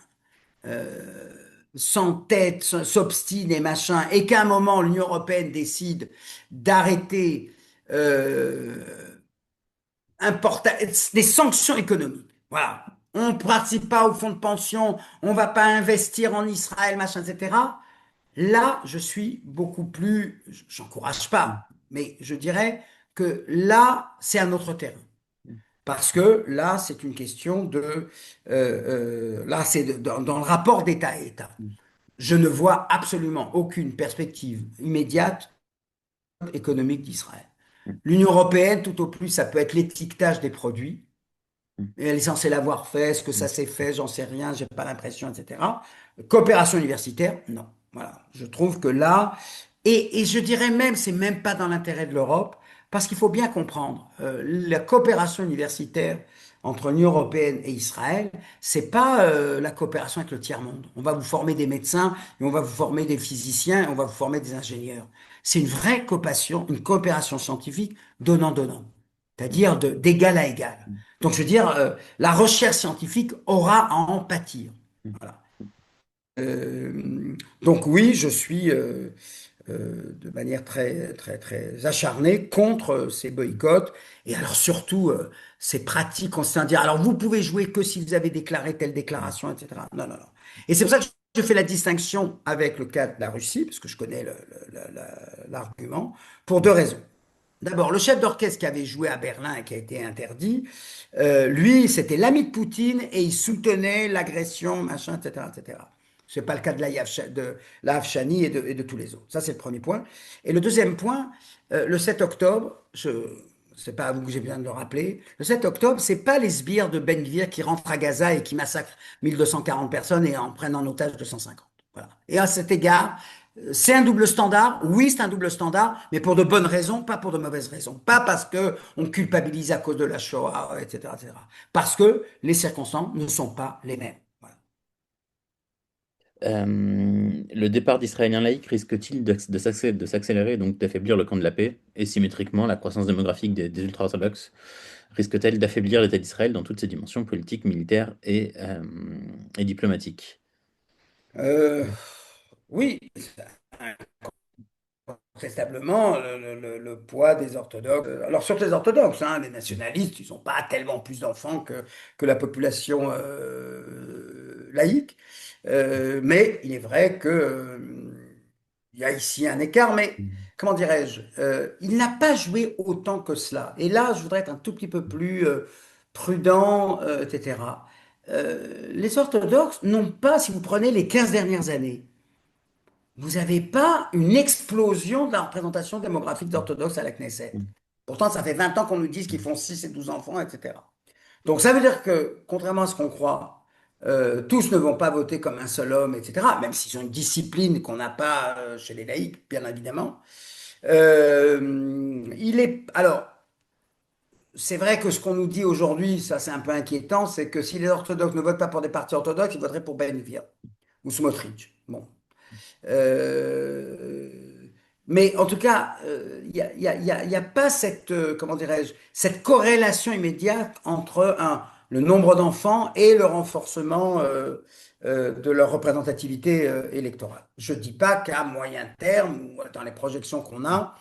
s'entête, s'obstine et machin, et qu'à un moment l'Union européenne décide d'arrêter euh, des sanctions économiques. Voilà. On ne participe pas au fonds de pension, on ne va pas investir en Israël, machin, etc. Là, je suis beaucoup plus, j'encourage pas, mais je dirais que là, c'est un autre terrain. Parce que là, c'est une question là, c'est dans le rapport d'État à État. Je ne vois absolument aucune perspective immédiate économique d'Israël. L'Union européenne, tout au plus, ça peut être l'étiquetage des produits. Et elle est censée l'avoir fait, est-ce que ça s'est fait, j'en sais rien, j'ai pas l'impression, etc. Coopération universitaire, non. Voilà. Je trouve que là, et je dirais même, c'est même pas dans l'intérêt de l'Europe, parce qu'il faut bien comprendre, la coopération universitaire entre l'Union européenne et Israël, c'est pas la coopération avec le tiers-monde. On va vous former des médecins, et on va vous former des physiciens, et on va vous former des ingénieurs. C'est une vraie coopération, une coopération scientifique donnant-donnant, c'est-à-dire d'égal à égal. Donc, je veux dire, la recherche scientifique aura à en pâtir. Voilà. Donc, oui, je suis de manière très, très, très acharnée contre ces boycotts et alors surtout ces pratiques consistant à dire alors vous pouvez jouer que si vous avez déclaré telle déclaration, etc. Non, non, non. Et c'est pour ça que je fais la distinction avec le cas de la Russie, parce que je connais l'argument, pour deux raisons. D'abord, le chef d'orchestre qui avait joué à Berlin et qui a été interdit, lui, c'était l'ami de Poutine et il soutenait l'agression, machin, etc., etc. C'est pas le cas de la Afshani et de tous les autres. Ça, c'est le premier point. Et le deuxième point, le 7 octobre, c'est pas à vous que j'ai besoin de le rappeler, le 7 octobre, c'est pas les sbires de Ben Gvir qui rentrent à Gaza et qui massacrent 1240 personnes et en prennent en otage 250. Voilà. Et à cet égard, c'est un double standard, oui, c'est un double standard, mais pour de bonnes raisons, pas pour de mauvaises raisons. Pas parce que on culpabilise à cause de la Shoah, etc., etc. Parce que les circonstances ne sont pas les mêmes. Voilà. Le départ d'Israéliens laïcs risque-t-il de s'accélérer et donc d'affaiblir le camp de la paix? Et symétriquement, la croissance démographique des ultra-orthodoxes risque-t-elle d'affaiblir l'État d'Israël dans toutes ses dimensions politiques, militaires et diplomatiques? Euh, oui, incontestablement, le poids des orthodoxes. Alors, sur les orthodoxes, hein, les nationalistes, ils n'ont pas tellement plus d'enfants que la population laïque. Mais il est vrai que, il y a ici un écart, mais comment dirais-je, il n'a pas joué autant que cela. Et là, je voudrais être un tout petit peu plus prudent, etc. Les orthodoxes n'ont pas, si vous prenez les 15 dernières années, vous n'avez pas une explosion de la représentation démographique d'orthodoxes à la Knesset. Pourtant, ça fait 20 ans qu'on nous dit qu'ils font 6 et 12 enfants, etc. Donc ça veut dire que, contrairement à ce qu'on croit, tous ne vont pas voter comme un seul homme, etc., même s'ils ont une discipline qu'on n'a pas chez les laïcs, bien évidemment. Alors, c'est vrai que ce qu'on nous dit aujourd'hui, ça c'est un peu inquiétant, c'est que si les orthodoxes ne votent pas pour des partis orthodoxes, ils voteraient pour Ben Gvir ou Smotrich. Bon. Euh, mais en tout cas, il y a pas cette, comment dirais-je, cette corrélation immédiate entre le nombre d'enfants et le renforcement de leur représentativité électorale. Je ne dis pas qu'à moyen terme, ou dans les projections qu'on a,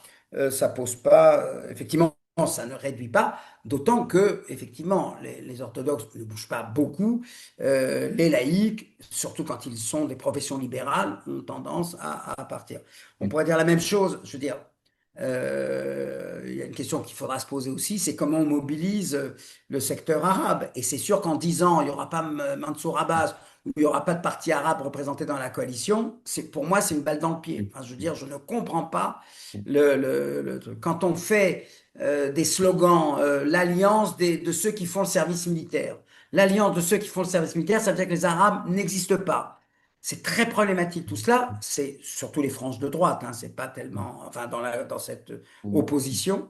ça pose pas, effectivement, ça ne réduit pas, d'autant que, effectivement, les orthodoxes ne bougent pas beaucoup, les laïcs, surtout quand ils sont des professions libérales, ont tendance à partir. On pourrait dire la même chose, je veux dire, il y a une question qu'il faudra se poser aussi, c'est comment on mobilise le secteur arabe. Et c'est sûr qu'en 10 ans, il n'y aura pas Mansour Abbas, ou il n'y aura pas de parti arabe représenté dans la coalition. Pour moi, c'est une balle dans le pied. Enfin, je veux dire, je ne comprends pas quand on fait des slogans, l'alliance de ceux qui font le service militaire. L'alliance de ceux qui font le service militaire, ça veut dire que les Arabes n'existent pas. C'est très problématique tout cela. C'est surtout les franges de droite. Hein, c'est pas tellement, enfin, dans cette opposition.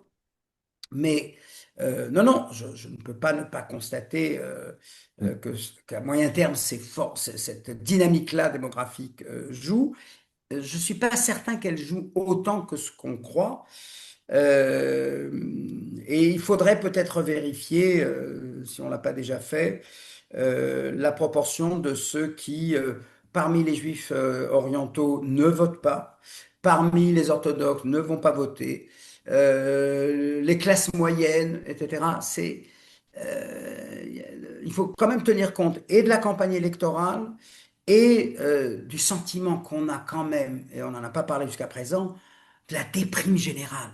Mais non, non, je ne peux pas ne pas constater qu'à moyen terme, cette dynamique-là démographique joue. Je ne suis pas certain qu'elle joue autant que ce qu'on croit. Euh, et il faudrait peut-être vérifier, si on ne l'a pas déjà fait, la proportion de ceux qui, parmi les juifs orientaux, ne votent pas, parmi les orthodoxes, ne vont pas voter, les classes moyennes, etc. Il faut quand même tenir compte et de la campagne électorale et du sentiment qu'on a quand même, et on n'en a pas parlé jusqu'à présent, de la déprime générale.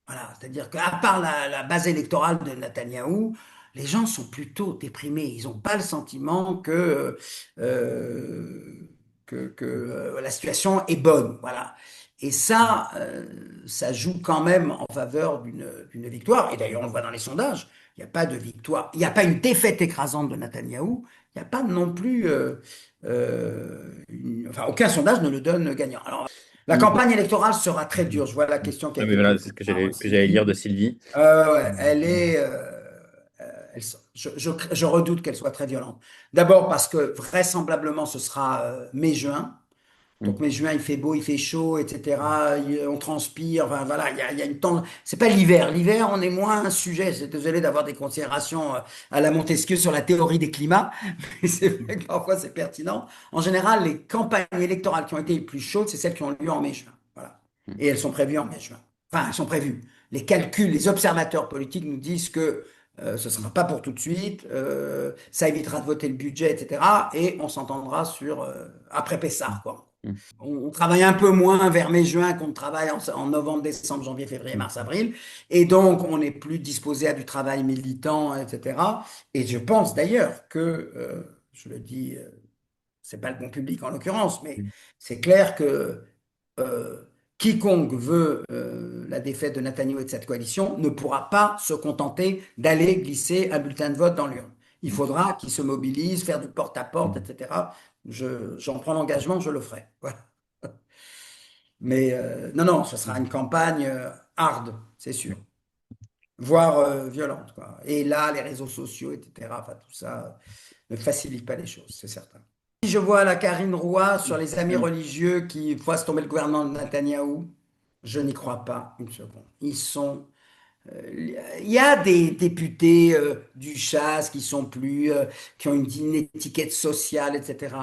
Voilà, c'est-à-dire qu'à part la base électorale de Netanyahou, les gens sont plutôt déprimés. Ils n'ont pas le sentiment euh, que la situation est bonne. Voilà. Et ça joue quand même en faveur d'une victoire. Et d'ailleurs, on le voit dans les sondages. Il n'y a pas de victoire. Il n'y a pas une défaite écrasante de Netanyahou. Il n'y a pas non plus. Enfin, aucun sondage ne le donne gagnant. Alors, la campagne électorale sera très dure. Je vois la question qui a Ah, mais été voilà, posée c'est ce que par j'allais lire Sylvie. de Sylvie. Ouais, elle est. Je redoute qu'elle soit très violente. D'abord parce que vraisemblablement ce sera mai-juin. Donc Mm. mai-juin, il fait beau, il fait chaud, etc. On transpire. Enfin voilà, il y a une temps. C'est pas l'hiver. L'hiver, on est moins un sujet. C'est désolé d'avoir des considérations à la Montesquieu sur la théorie des climats, mais c'est vrai que parfois c'est pertinent. En général, les campagnes électorales qui ont été les plus chaudes, c'est celles qui ont lieu en mai-juin. Voilà. Et elles sont prévues en mai-juin. Enfin, elles sont prévues. Les calculs, les observateurs politiques nous disent que ce ne sera pas pour tout de suite, ça évitera de voter le budget, etc. Et on s'entendra sur après Pessah, quoi. Mm. On travaille un peu moins vers mai-juin qu'on travaille en novembre, décembre, janvier, février, mars, avril. Et donc, on est plus disposé à du travail militant, etc. Et je pense d'ailleurs que, je le dis, c'est pas le bon public en l'occurrence, mais Mm. c'est clair que euh, quiconque veut la défaite de Netanyahou et de cette coalition ne pourra pas se contenter d'aller glisser un bulletin de vote dans l'urne. Il faudra qu'ils se mobilisent, faire du porte-à-porte, Mm. etc. J'en prends l'engagement, je le ferai. Voilà. Mais non, non, ce sera une campagne hard, c'est sûr, voire violente, quoi. Et là, les réseaux sociaux, etc., enfin, tout ça ne facilite pas les choses, c'est certain. Si je vois la Karine Roy sur les amis religieux qui fassent tomber le gouvernement de Netanyahou, je n'y crois pas une seconde. Il y a des députés du chasse qui sont plus, qui ont une étiquette sociale, etc.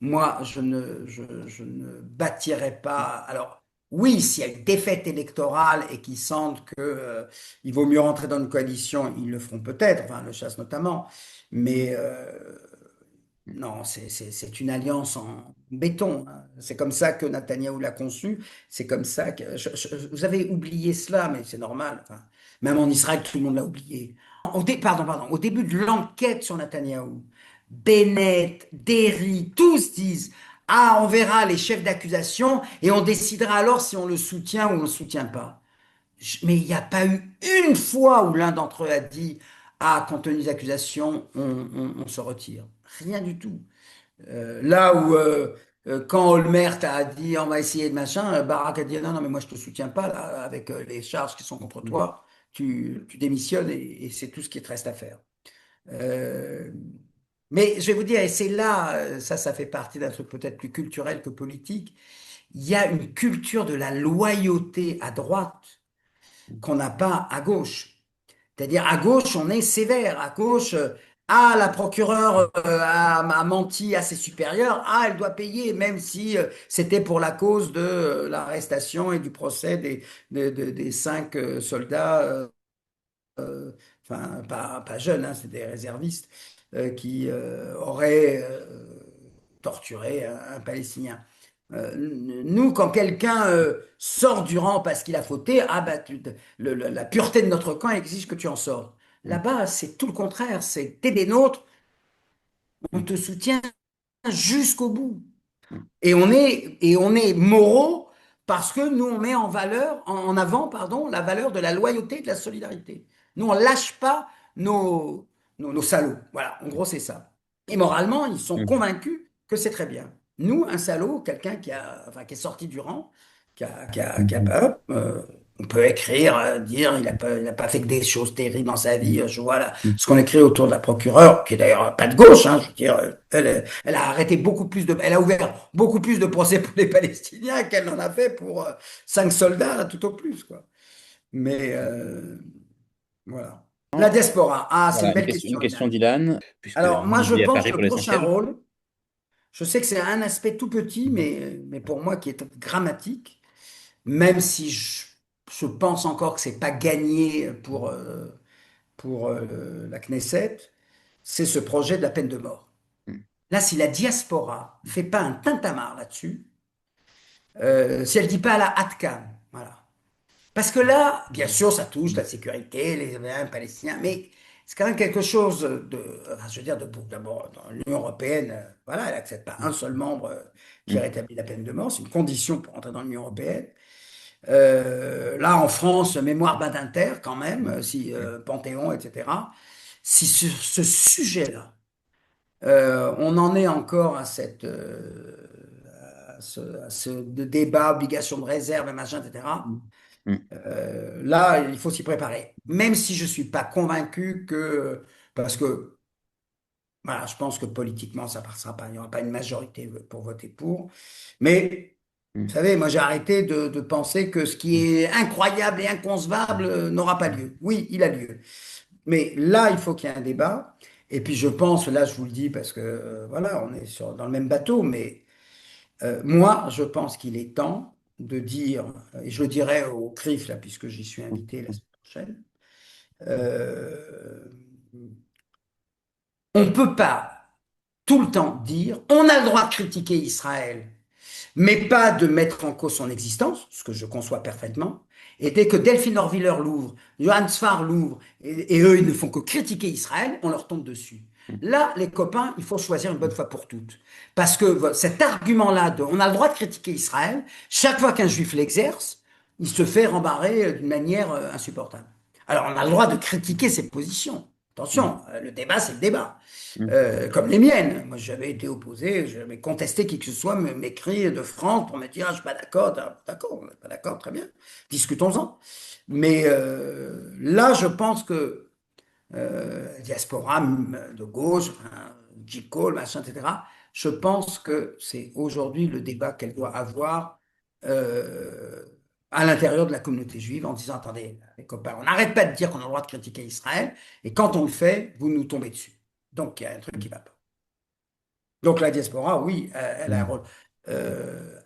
Moi, je ne bâtirai pas. Alors, oui, s'il y a une défaite électorale et qu'ils sentent que, il vaut mieux rentrer dans une coalition, ils le feront peut-être, enfin, le chasse notamment. Mais non, c'est une alliance en béton, hein. C'est comme ça que Netanyahou l'a conçu. C'est comme ça que. Vous avez oublié cela, mais c'est normal. Enfin, même en Israël, tout le monde l'a oublié. Pardon. Au début de l'enquête sur Netanyahou, Bennett, Derry, tous disent: Ah, on verra les chefs d'accusation et on décidera alors si on le soutient ou on ne le soutient pas. Mais il n'y a pas eu une fois où l'un d'entre eux a dit: Ah, compte tenu des accusations, on se retire. Rien du tout. Là où, quand Olmert a dit on va essayer de machin, Barak a dit non, non, mais moi je te soutiens pas là, avec les charges qui sont contre toi, tu démissionnes et c'est tout ce qui te reste à faire. Euh, mais je vais vous dire, et c'est là, ça fait partie d'un truc peut-être plus culturel que politique, il y a une culture de la loyauté à droite qu'on n'a pas à gauche. C'est-à-dire, à gauche, on est sévère. À gauche, ah, la procureure a menti à ses supérieurs, ah, elle doit payer, même si c'était pour la cause de l'arrestation et du procès des 5 soldats, enfin, pas jeunes, hein, c'est des réservistes, qui auraient torturé un Palestinien. Nous, quand quelqu'un sort du rang parce qu'il a fauté, ah bah, la pureté de notre camp exige que tu en sortes. Là-bas, c'est tout le contraire. C'est t'es des nôtres, on te soutient jusqu'au bout. Et on est moraux parce que nous, on met en avant, pardon, la valeur de la loyauté et de la solidarité. Nous, on lâche pas nos salauds. Voilà, en gros, c'est ça. Et moralement, ils sont convaincus que c'est très bien. Nous, un salaud, quelqu'un enfin, qui est sorti du rang, qui a pas, on peut écrire, dire il a pas fait que des choses terribles dans sa vie. Je vois là, ce qu'on écrit autour de la procureure, qui est d'ailleurs pas de gauche, hein, je veux dire, elle a arrêté elle a ouvert beaucoup plus de procès pour les Palestiniens qu'elle n'en a fait pour 5 soldats, tout au plus, quoi. Mais voilà. La diaspora. Ah, c'est une Voilà, belle une question, question Ilan. d'Ilan, puisque Alors, moi, je Lydie pense que apparaît le pour prochain l'essentiel. rôle, je sais que c'est un aspect tout petit, mais pour moi qui est grammatique, même si je pense encore que c'est pas gagné pour la Knesset, c'est ce projet de la peine de mort. Là, si la diaspora fait pas un tintamarre là-dessus, si elle dit pas à la Hatkan, voilà. Parce que là, bien sûr, ça touche la sécurité, les Palestiniens, mais c'est quand même quelque chose enfin, je veux dire, d'abord, dans l'Union européenne, voilà, elle n'accepte pas un seul membre qui rétablit la peine de mort, c'est une condition pour entrer dans l'Union européenne. Là, en France, mémoire Badinter, quand même, si Panthéon, etc. Si sur ce sujet-là, on en est encore à ce débat, obligation de réserve, machin, etc. Là, il faut s'y préparer. Même si je ne suis pas convaincu parce que, voilà, je pense que politiquement, ça ne passera pas. Il n'y aura pas une majorité pour voter pour. Mais, vous savez, moi, j'ai arrêté de penser que ce qui est incroyable et inconcevable n'aura pas lieu. Oui, il a lieu. Mais là, il faut qu'il y ait un débat. Et puis, je pense, là, je vous le dis parce que, voilà, on est dans le même bateau, mais moi, je pense qu'il est temps de dire, et je le dirai au CRIF, là, puisque j'y suis invité la semaine prochaine, euh, on ne peut pas tout le temps dire on a le droit de critiquer Israël, mais pas de mettre en cause son existence, ce que je conçois parfaitement. Et dès que Delphine Orwiller l'ouvre, Johann Sfar l'ouvre, et eux, ils ne font que critiquer Israël, on leur tombe dessus. Là, les copains, il faut choisir une bonne fois pour toutes. Parce que cet argument-là de on a le droit de critiquer Israël, chaque fois qu'un juif l'exerce, il se fait rembarrer d'une manière insupportable. Alors, on a le droit de critiquer ses positions. Attention, le débat, c'est le débat. Comme les miennes. Moi, j'avais été opposé, j'avais contesté qui que ce soit m'écrit de France pour me dire, ah, je suis pas d'accord, d'accord, on n'est pas d'accord, très bien, discutons-en. Mais là, je pense que diaspora de gauche, enfin, J. Cole, machin, etc., je pense que c'est aujourd'hui le débat qu'elle doit avoir euh, à l'intérieur de la communauté juive en disant, attendez, les copains, on n'arrête pas de dire qu'on a le droit de critiquer Israël, et quand on le fait, vous nous tombez dessus. Donc, il y a un truc qui va pas. Donc la diaspora, oui, elle a un rôle.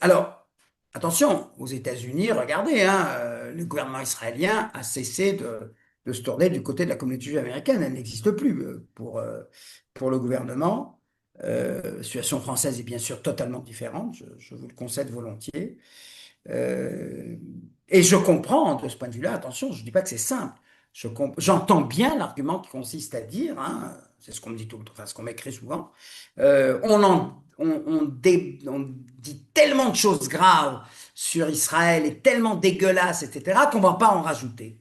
Alors, attention, aux États-Unis, regardez, hein, le gouvernement israélien a cessé de se tourner du côté de la communauté juive américaine. Elle n'existe plus pour le gouvernement. La situation française est bien sûr totalement différente, je vous le concède volontiers. Euh, et je comprends de ce point de vue-là, attention, je ne dis pas que c'est simple. J'entends bien l'argument qui consiste à dire, hein, c'est ce qu'on me dit tout le temps, enfin ce qu'on m'écrit souvent, on dit tellement de choses graves sur Israël et tellement dégueulasses, etc., qu'on ne va pas en rajouter.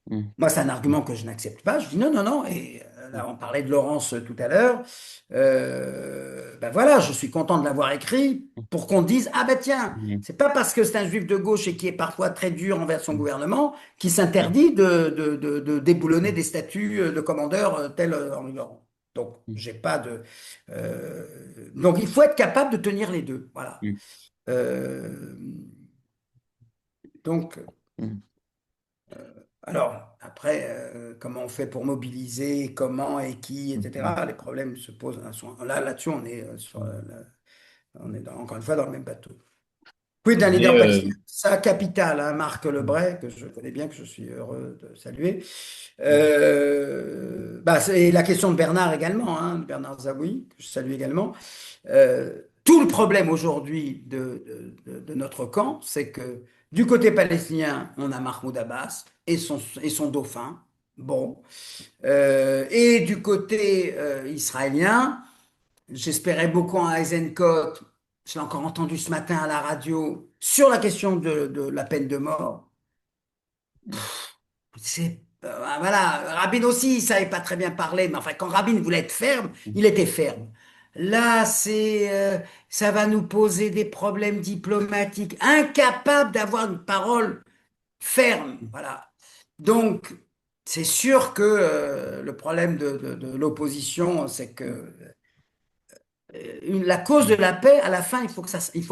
Mm. Moi, c'est un argument que je n'accepte pas. Je dis non, non, non. Et là, on parlait de Laurence tout à l'heure. Ben voilà, je suis content de l'avoir écrit pour qu'on dise, ah ben tiens, Mm. c'est pas parce que c'est un juif de gauche et qui est parfois très dur envers son gouvernement qu'il s'interdit de déboulonner des statuts de commandeurs tels Henri Laurent. Donc, j'ai pas de. euh, donc, il faut être capable de tenir les deux. Voilà. Mm. Euh, donc. Mm. Alors, après, comment on fait pour mobiliser, comment et qui, Mm. etc. Les problèmes se posent. Là-dessus, on est, encore une fois dans le même bateau. Quid d'un Mais leader palestinien? Sa capitale, hein, Marc Lebray, que je connais bien, que je suis heureux de saluer. C'est la question de Bernard également, hein, de Bernard Zawi, que je salue également. Tout le problème aujourd'hui de notre camp, c'est que du côté palestinien, on a Mahmoud Abbas et son dauphin. Bon. Et du côté israélien, j'espérais beaucoup en Eisenkot. Je l'ai encore entendu ce matin à la radio sur la question de la peine de mort. Voilà, Rabin aussi, il savait pas très bien parler, mais enfin, quand Rabin voulait être ferme, il était ferme. Là, ça va nous poser des problèmes diplomatiques, incapable d'avoir une parole ferme. Voilà. Donc, c'est sûr que le problème de l'opposition, c'est que la cause de la paix, à la fin, il faut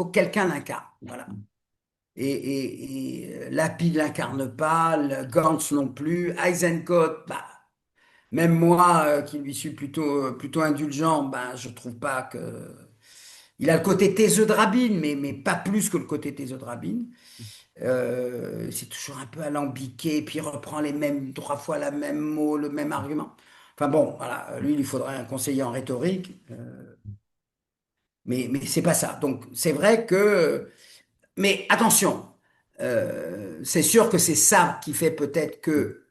que quelqu'un l'incarne. Voilà. Et Lapid l'incarne pas, Gantz non plus, Eisenkot, bah, même moi qui lui suis plutôt indulgent, bah, je trouve pas que. Il a le côté taiseux de Rabin, mais pas plus que le côté taiseux de Rabin. C'est toujours un peu alambiqué, puis il reprend les mêmes, 3 fois le même mot, le même argument. Enfin bon, voilà, lui, il lui faudrait un conseiller en rhétorique, mais c'est pas ça. Donc c'est vrai que. Mais attention, c'est sûr que c'est ça qui fait peut-être que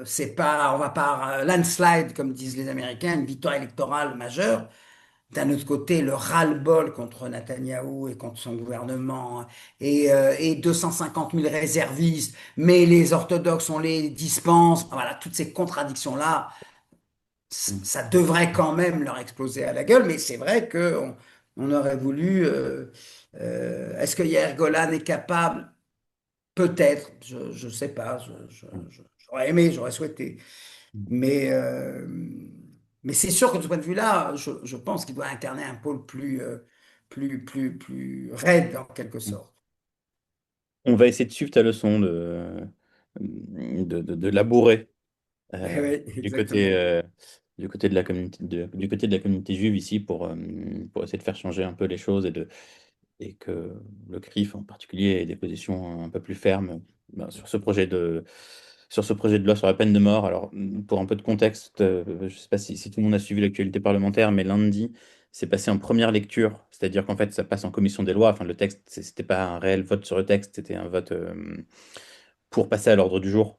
c'est pas, on va pas landslide, comme disent les Américains, une victoire électorale majeure. D'un autre côté, le ras-le-bol contre Netanyahou et contre son gouvernement et 250 000 réservistes, mais les orthodoxes, on les dispense. Voilà, toutes ces contradictions-là, ça devrait quand même leur exploser à la gueule, mais c'est vrai on aurait voulu. Est-ce que Yair Golan est capable? Peut-être, je ne sais pas. J'aurais aimé, j'aurais souhaité. Mais, euh, mais c'est sûr que de ce point de vue-là, je pense qu'il doit incarner un pôle plus raide en quelque sorte. on va essayer de suivre ta leçon de labourer Oui, du côté, exactement. du côté de la communauté, du côté de la communauté juive ici pour essayer de faire changer un peu les choses et que le CRIF en particulier ait des positions un peu plus fermes ben, sur ce projet de loi sur la peine de mort. Alors, pour un peu de contexte, je ne sais pas si tout le monde a suivi l'actualité parlementaire, mais lundi, c'est passé en première lecture, c'est-à-dire qu'en fait, ça passe en commission des lois. Enfin, le texte, c'était pas un réel vote sur le texte, c'était un vote pour passer à l'ordre du jour.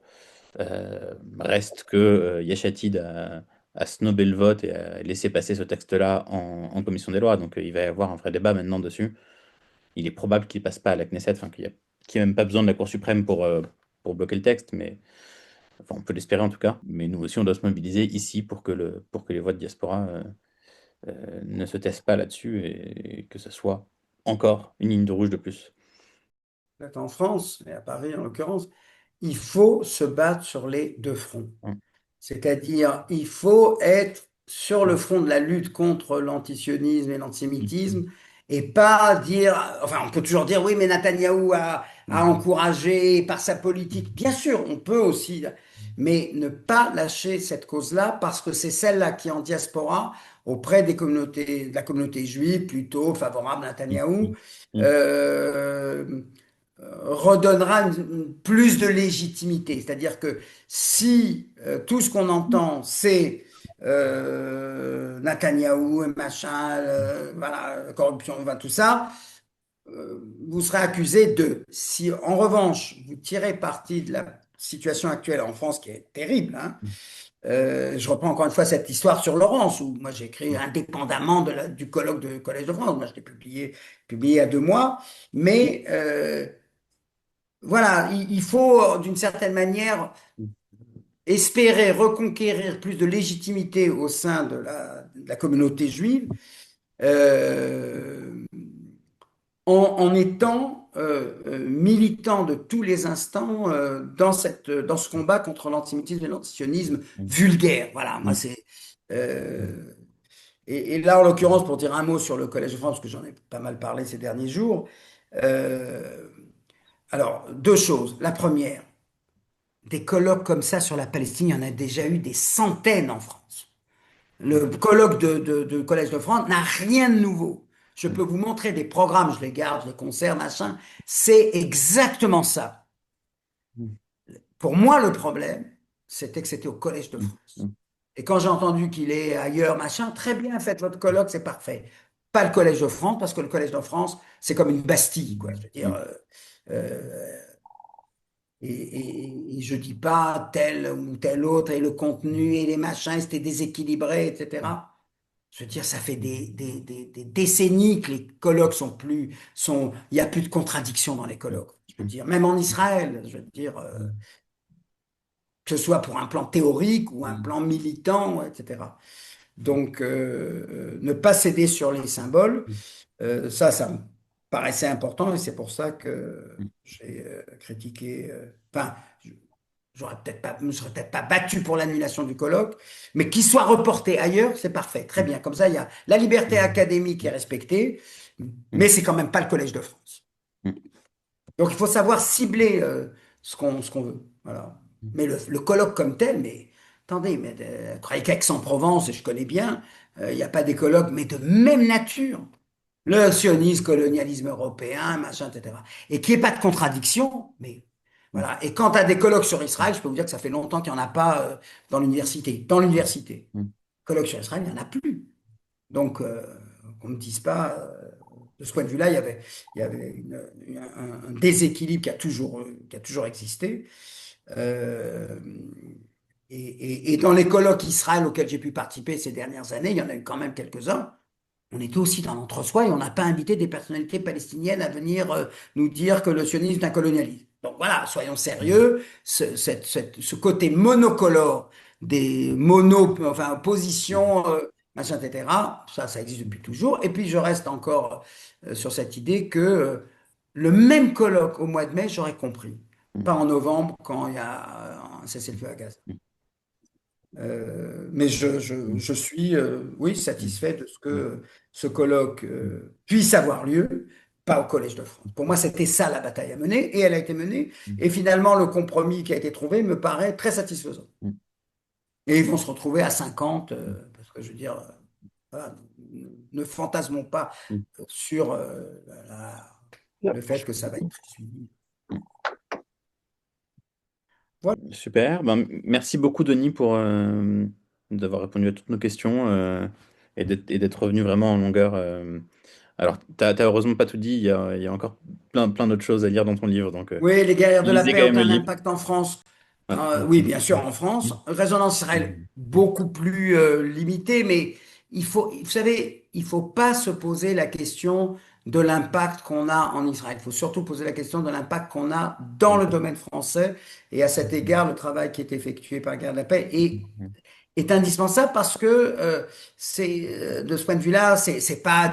Reste que Yesh Atid a snobé le vote et a laissé passer ce texte-là en commission des lois. Donc, il va y avoir un vrai débat maintenant dessus. Il est probable qu'il passe pas à la Knesset, enfin, qu'il n'y a même pas besoin de la Cour suprême pour bloquer le texte, mais enfin, on peut l'espérer en tout cas. Mais nous aussi, on doit se mobiliser ici pour que les voix de diaspora ne se taisent pas là-dessus et que ce soit encore une ligne de rouge de plus. Peut-être en France, et à Paris en l'occurrence, il faut se battre sur les deux fronts. Mm, C'est-à-dire, il faut être sur le mm, front de la lutte contre l'antisionisme et mm, l'antisémitisme et pas dire, enfin, on peut toujours dire, oui, mais Netanyahou a mm, encouragé par sa politique. Bien sûr, on peut aussi, mais ne pas lâcher cette cause-là parce que c'est celle-là qui, en diaspora, auprès des communautés, de la communauté juive, plutôt favorable à mm, Netanyahou, mm, mm, euh, redonnera plus de légitimité. C'est-à-dire que si tout ce qu'on entend, c'est Netanyahou et machin, voilà, corruption, enfin, tout ça, vous serez accusé de. Si en revanche, vous tirez parti de la situation actuelle en France, qui est terrible, hein, je reprends encore une fois cette histoire sur Laurence, où moi j'ai écrit indépendamment du colloque de Collège de France. Moi, je l'ai publié il y a 2 mois. Mais voilà, il faut d'une certaine manière espérer reconquérir plus de légitimité au sein de la communauté juive euh, en étant militant de tous les instants dans ce combat contre l'antisémitisme et l'antisionisme mm, vulgaire. Voilà, moi mm, c'est. euh, et là, en l'occurrence, pour dire un mot sur le Collège de France, parce que j'en ai pas mal parlé ces derniers jours, euh, alors, 2 choses. La première, des colloques comme ça sur la Palestine, il y en a déjà eu des centaines en France. Le colloque de Collège de France n'a rien de nouveau. Je peux vous montrer des programmes, je les garde, les concerts, machin. C'est exactement ça. mm, Pour moi, le problème, c'était que c'était au Collège de mm, France. mm, Et quand j'ai entendu qu'il est ailleurs, machin, très bien, faites votre colloque, c'est parfait. Pas le Collège de France, parce que le Collège de France, c'est comme une Bastille, quoi. Je veux dire, mm, euh, et je dis pas tel ou tel autre, et le contenu, et les machins, c'était déséquilibré, etc. Je veux dire, ça fait des décennies que les colloques il y a plus de contradictions dans les colloques. Je veux dire, même en Israël, je veux dire, que ce soit pour un plan théorique ou un plan militant, etc. Donc, ne pas céder sur les symboles, ça me paraissait important et c'est pour ça que j'ai critiqué. Enfin, je me serais peut-être pas battu pour l'annulation du colloque, mais qu'il soit reporté ailleurs, c'est parfait, très bien. Comme ça, il y a la liberté académique qui est respectée, mais c'est quand même pas le Collège de France. Donc, il faut savoir cibler ce qu'on veut. Voilà. Mais le colloque comme tel, mais attendez, mais croyez qu'Aix-en-Provence, et je connais bien, il n'y a pas des colloques, mais de même nature. Le sionisme, colonialisme européen, machin, etc. Et qu'il n'y ait pas de contradiction, mais voilà. Et quant à des colloques sur Israël, je peux vous dire que ça fait longtemps qu'il n'y en a pas dans l'université. Dans l'université. Colloques sur Israël, il n'y en a plus. Donc, qu'on ne me dise pas, de ce point de vue-là, il y avait un déséquilibre qui a toujours existé. Euh, et dans les colloques Israël auxquels j'ai pu participer ces dernières années, il y en a eu quand même quelques-uns. On était aussi dans l'entre-soi et on n'a pas invité des personnalités palestiniennes à venir nous dire que le sionisme est un colonialisme. Donc voilà, soyons sérieux, ce côté monocolore des enfin, positions, machin, etc., ça existe depuis toujours. Et puis je reste encore sur cette idée que le même colloque au mois de mai, j'aurais compris. Pas en novembre quand il y a un cessez-le-feu à Gaza. Mais je suis, oui, satisfait de ce que ce colloque puisse avoir lieu, pas au Collège de France. Pour moi, c'était ça la bataille à mener, et elle a été menée. Et finalement, le compromis qui a été trouvé me paraît très satisfaisant. Et ils vont se retrouver à 50, parce que je veux dire, voilà, ne fantasmons pas sur le fait que ça va être suivi. Voilà. Super. Ben, merci beaucoup, Denis, pour d'avoir répondu à toutes nos questions. et d'être revenu vraiment en longueur. Alors, t'as heureusement pas tout dit, il y a encore plein d'autres choses à lire dans ton livre, donc Oui, les guerrières de la lisez paix quand ont même le un livre. impact en France. Ouais. Oui, bien sûr, en France. Résonance Israël, beaucoup plus limité, mais vous savez, il faut pas se poser la question de l'impact qu'on a en Israël. Il faut surtout poser la question de l'impact qu'on a dans le domaine français. Et à cet égard, le travail qui est effectué par Guerre de la paix est indispensable parce que de ce point de vue-là, c'est pas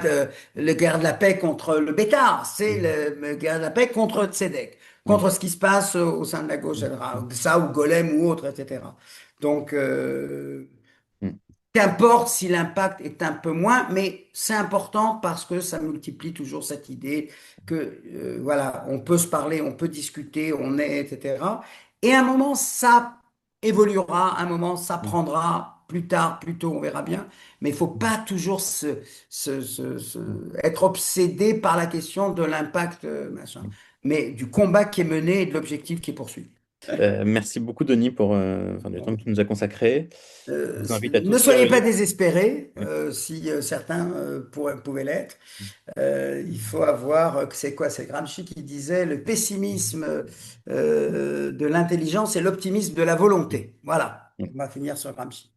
le guerre de la paix contre le bêtard, c'est le guerre de la paix contre Tzedek, contre ce qui se passe au sein de la gauche, etc. Ça ou Golem ou autre, etc. Donc, qu'importe si l'impact est un peu moins, mais c'est important parce que ça multiplie toujours cette idée que, voilà, on peut se parler, on peut discuter, on est, etc. Et à un moment, ça évoluera, à un moment, ça prendra plus tard, plus tôt, on verra bien. Mais il faut pas toujours être obsédé par la question de l'impact, machin, mais du combat qui est mené et de l'objectif qui est poursuivi. Merci beaucoup, Denis, pour enfin, du temps que tu nous as consacré. Je vous invite à Ne tous lire soyez le pas livre. désespérés, Ouais. si certains pouvaient l'être. Il faut avoir, c'est quoi? C'est Gramsci qui disait le pessimisme de l'intelligence et l'optimisme de la volonté. Voilà, on va finir sur Gramsci.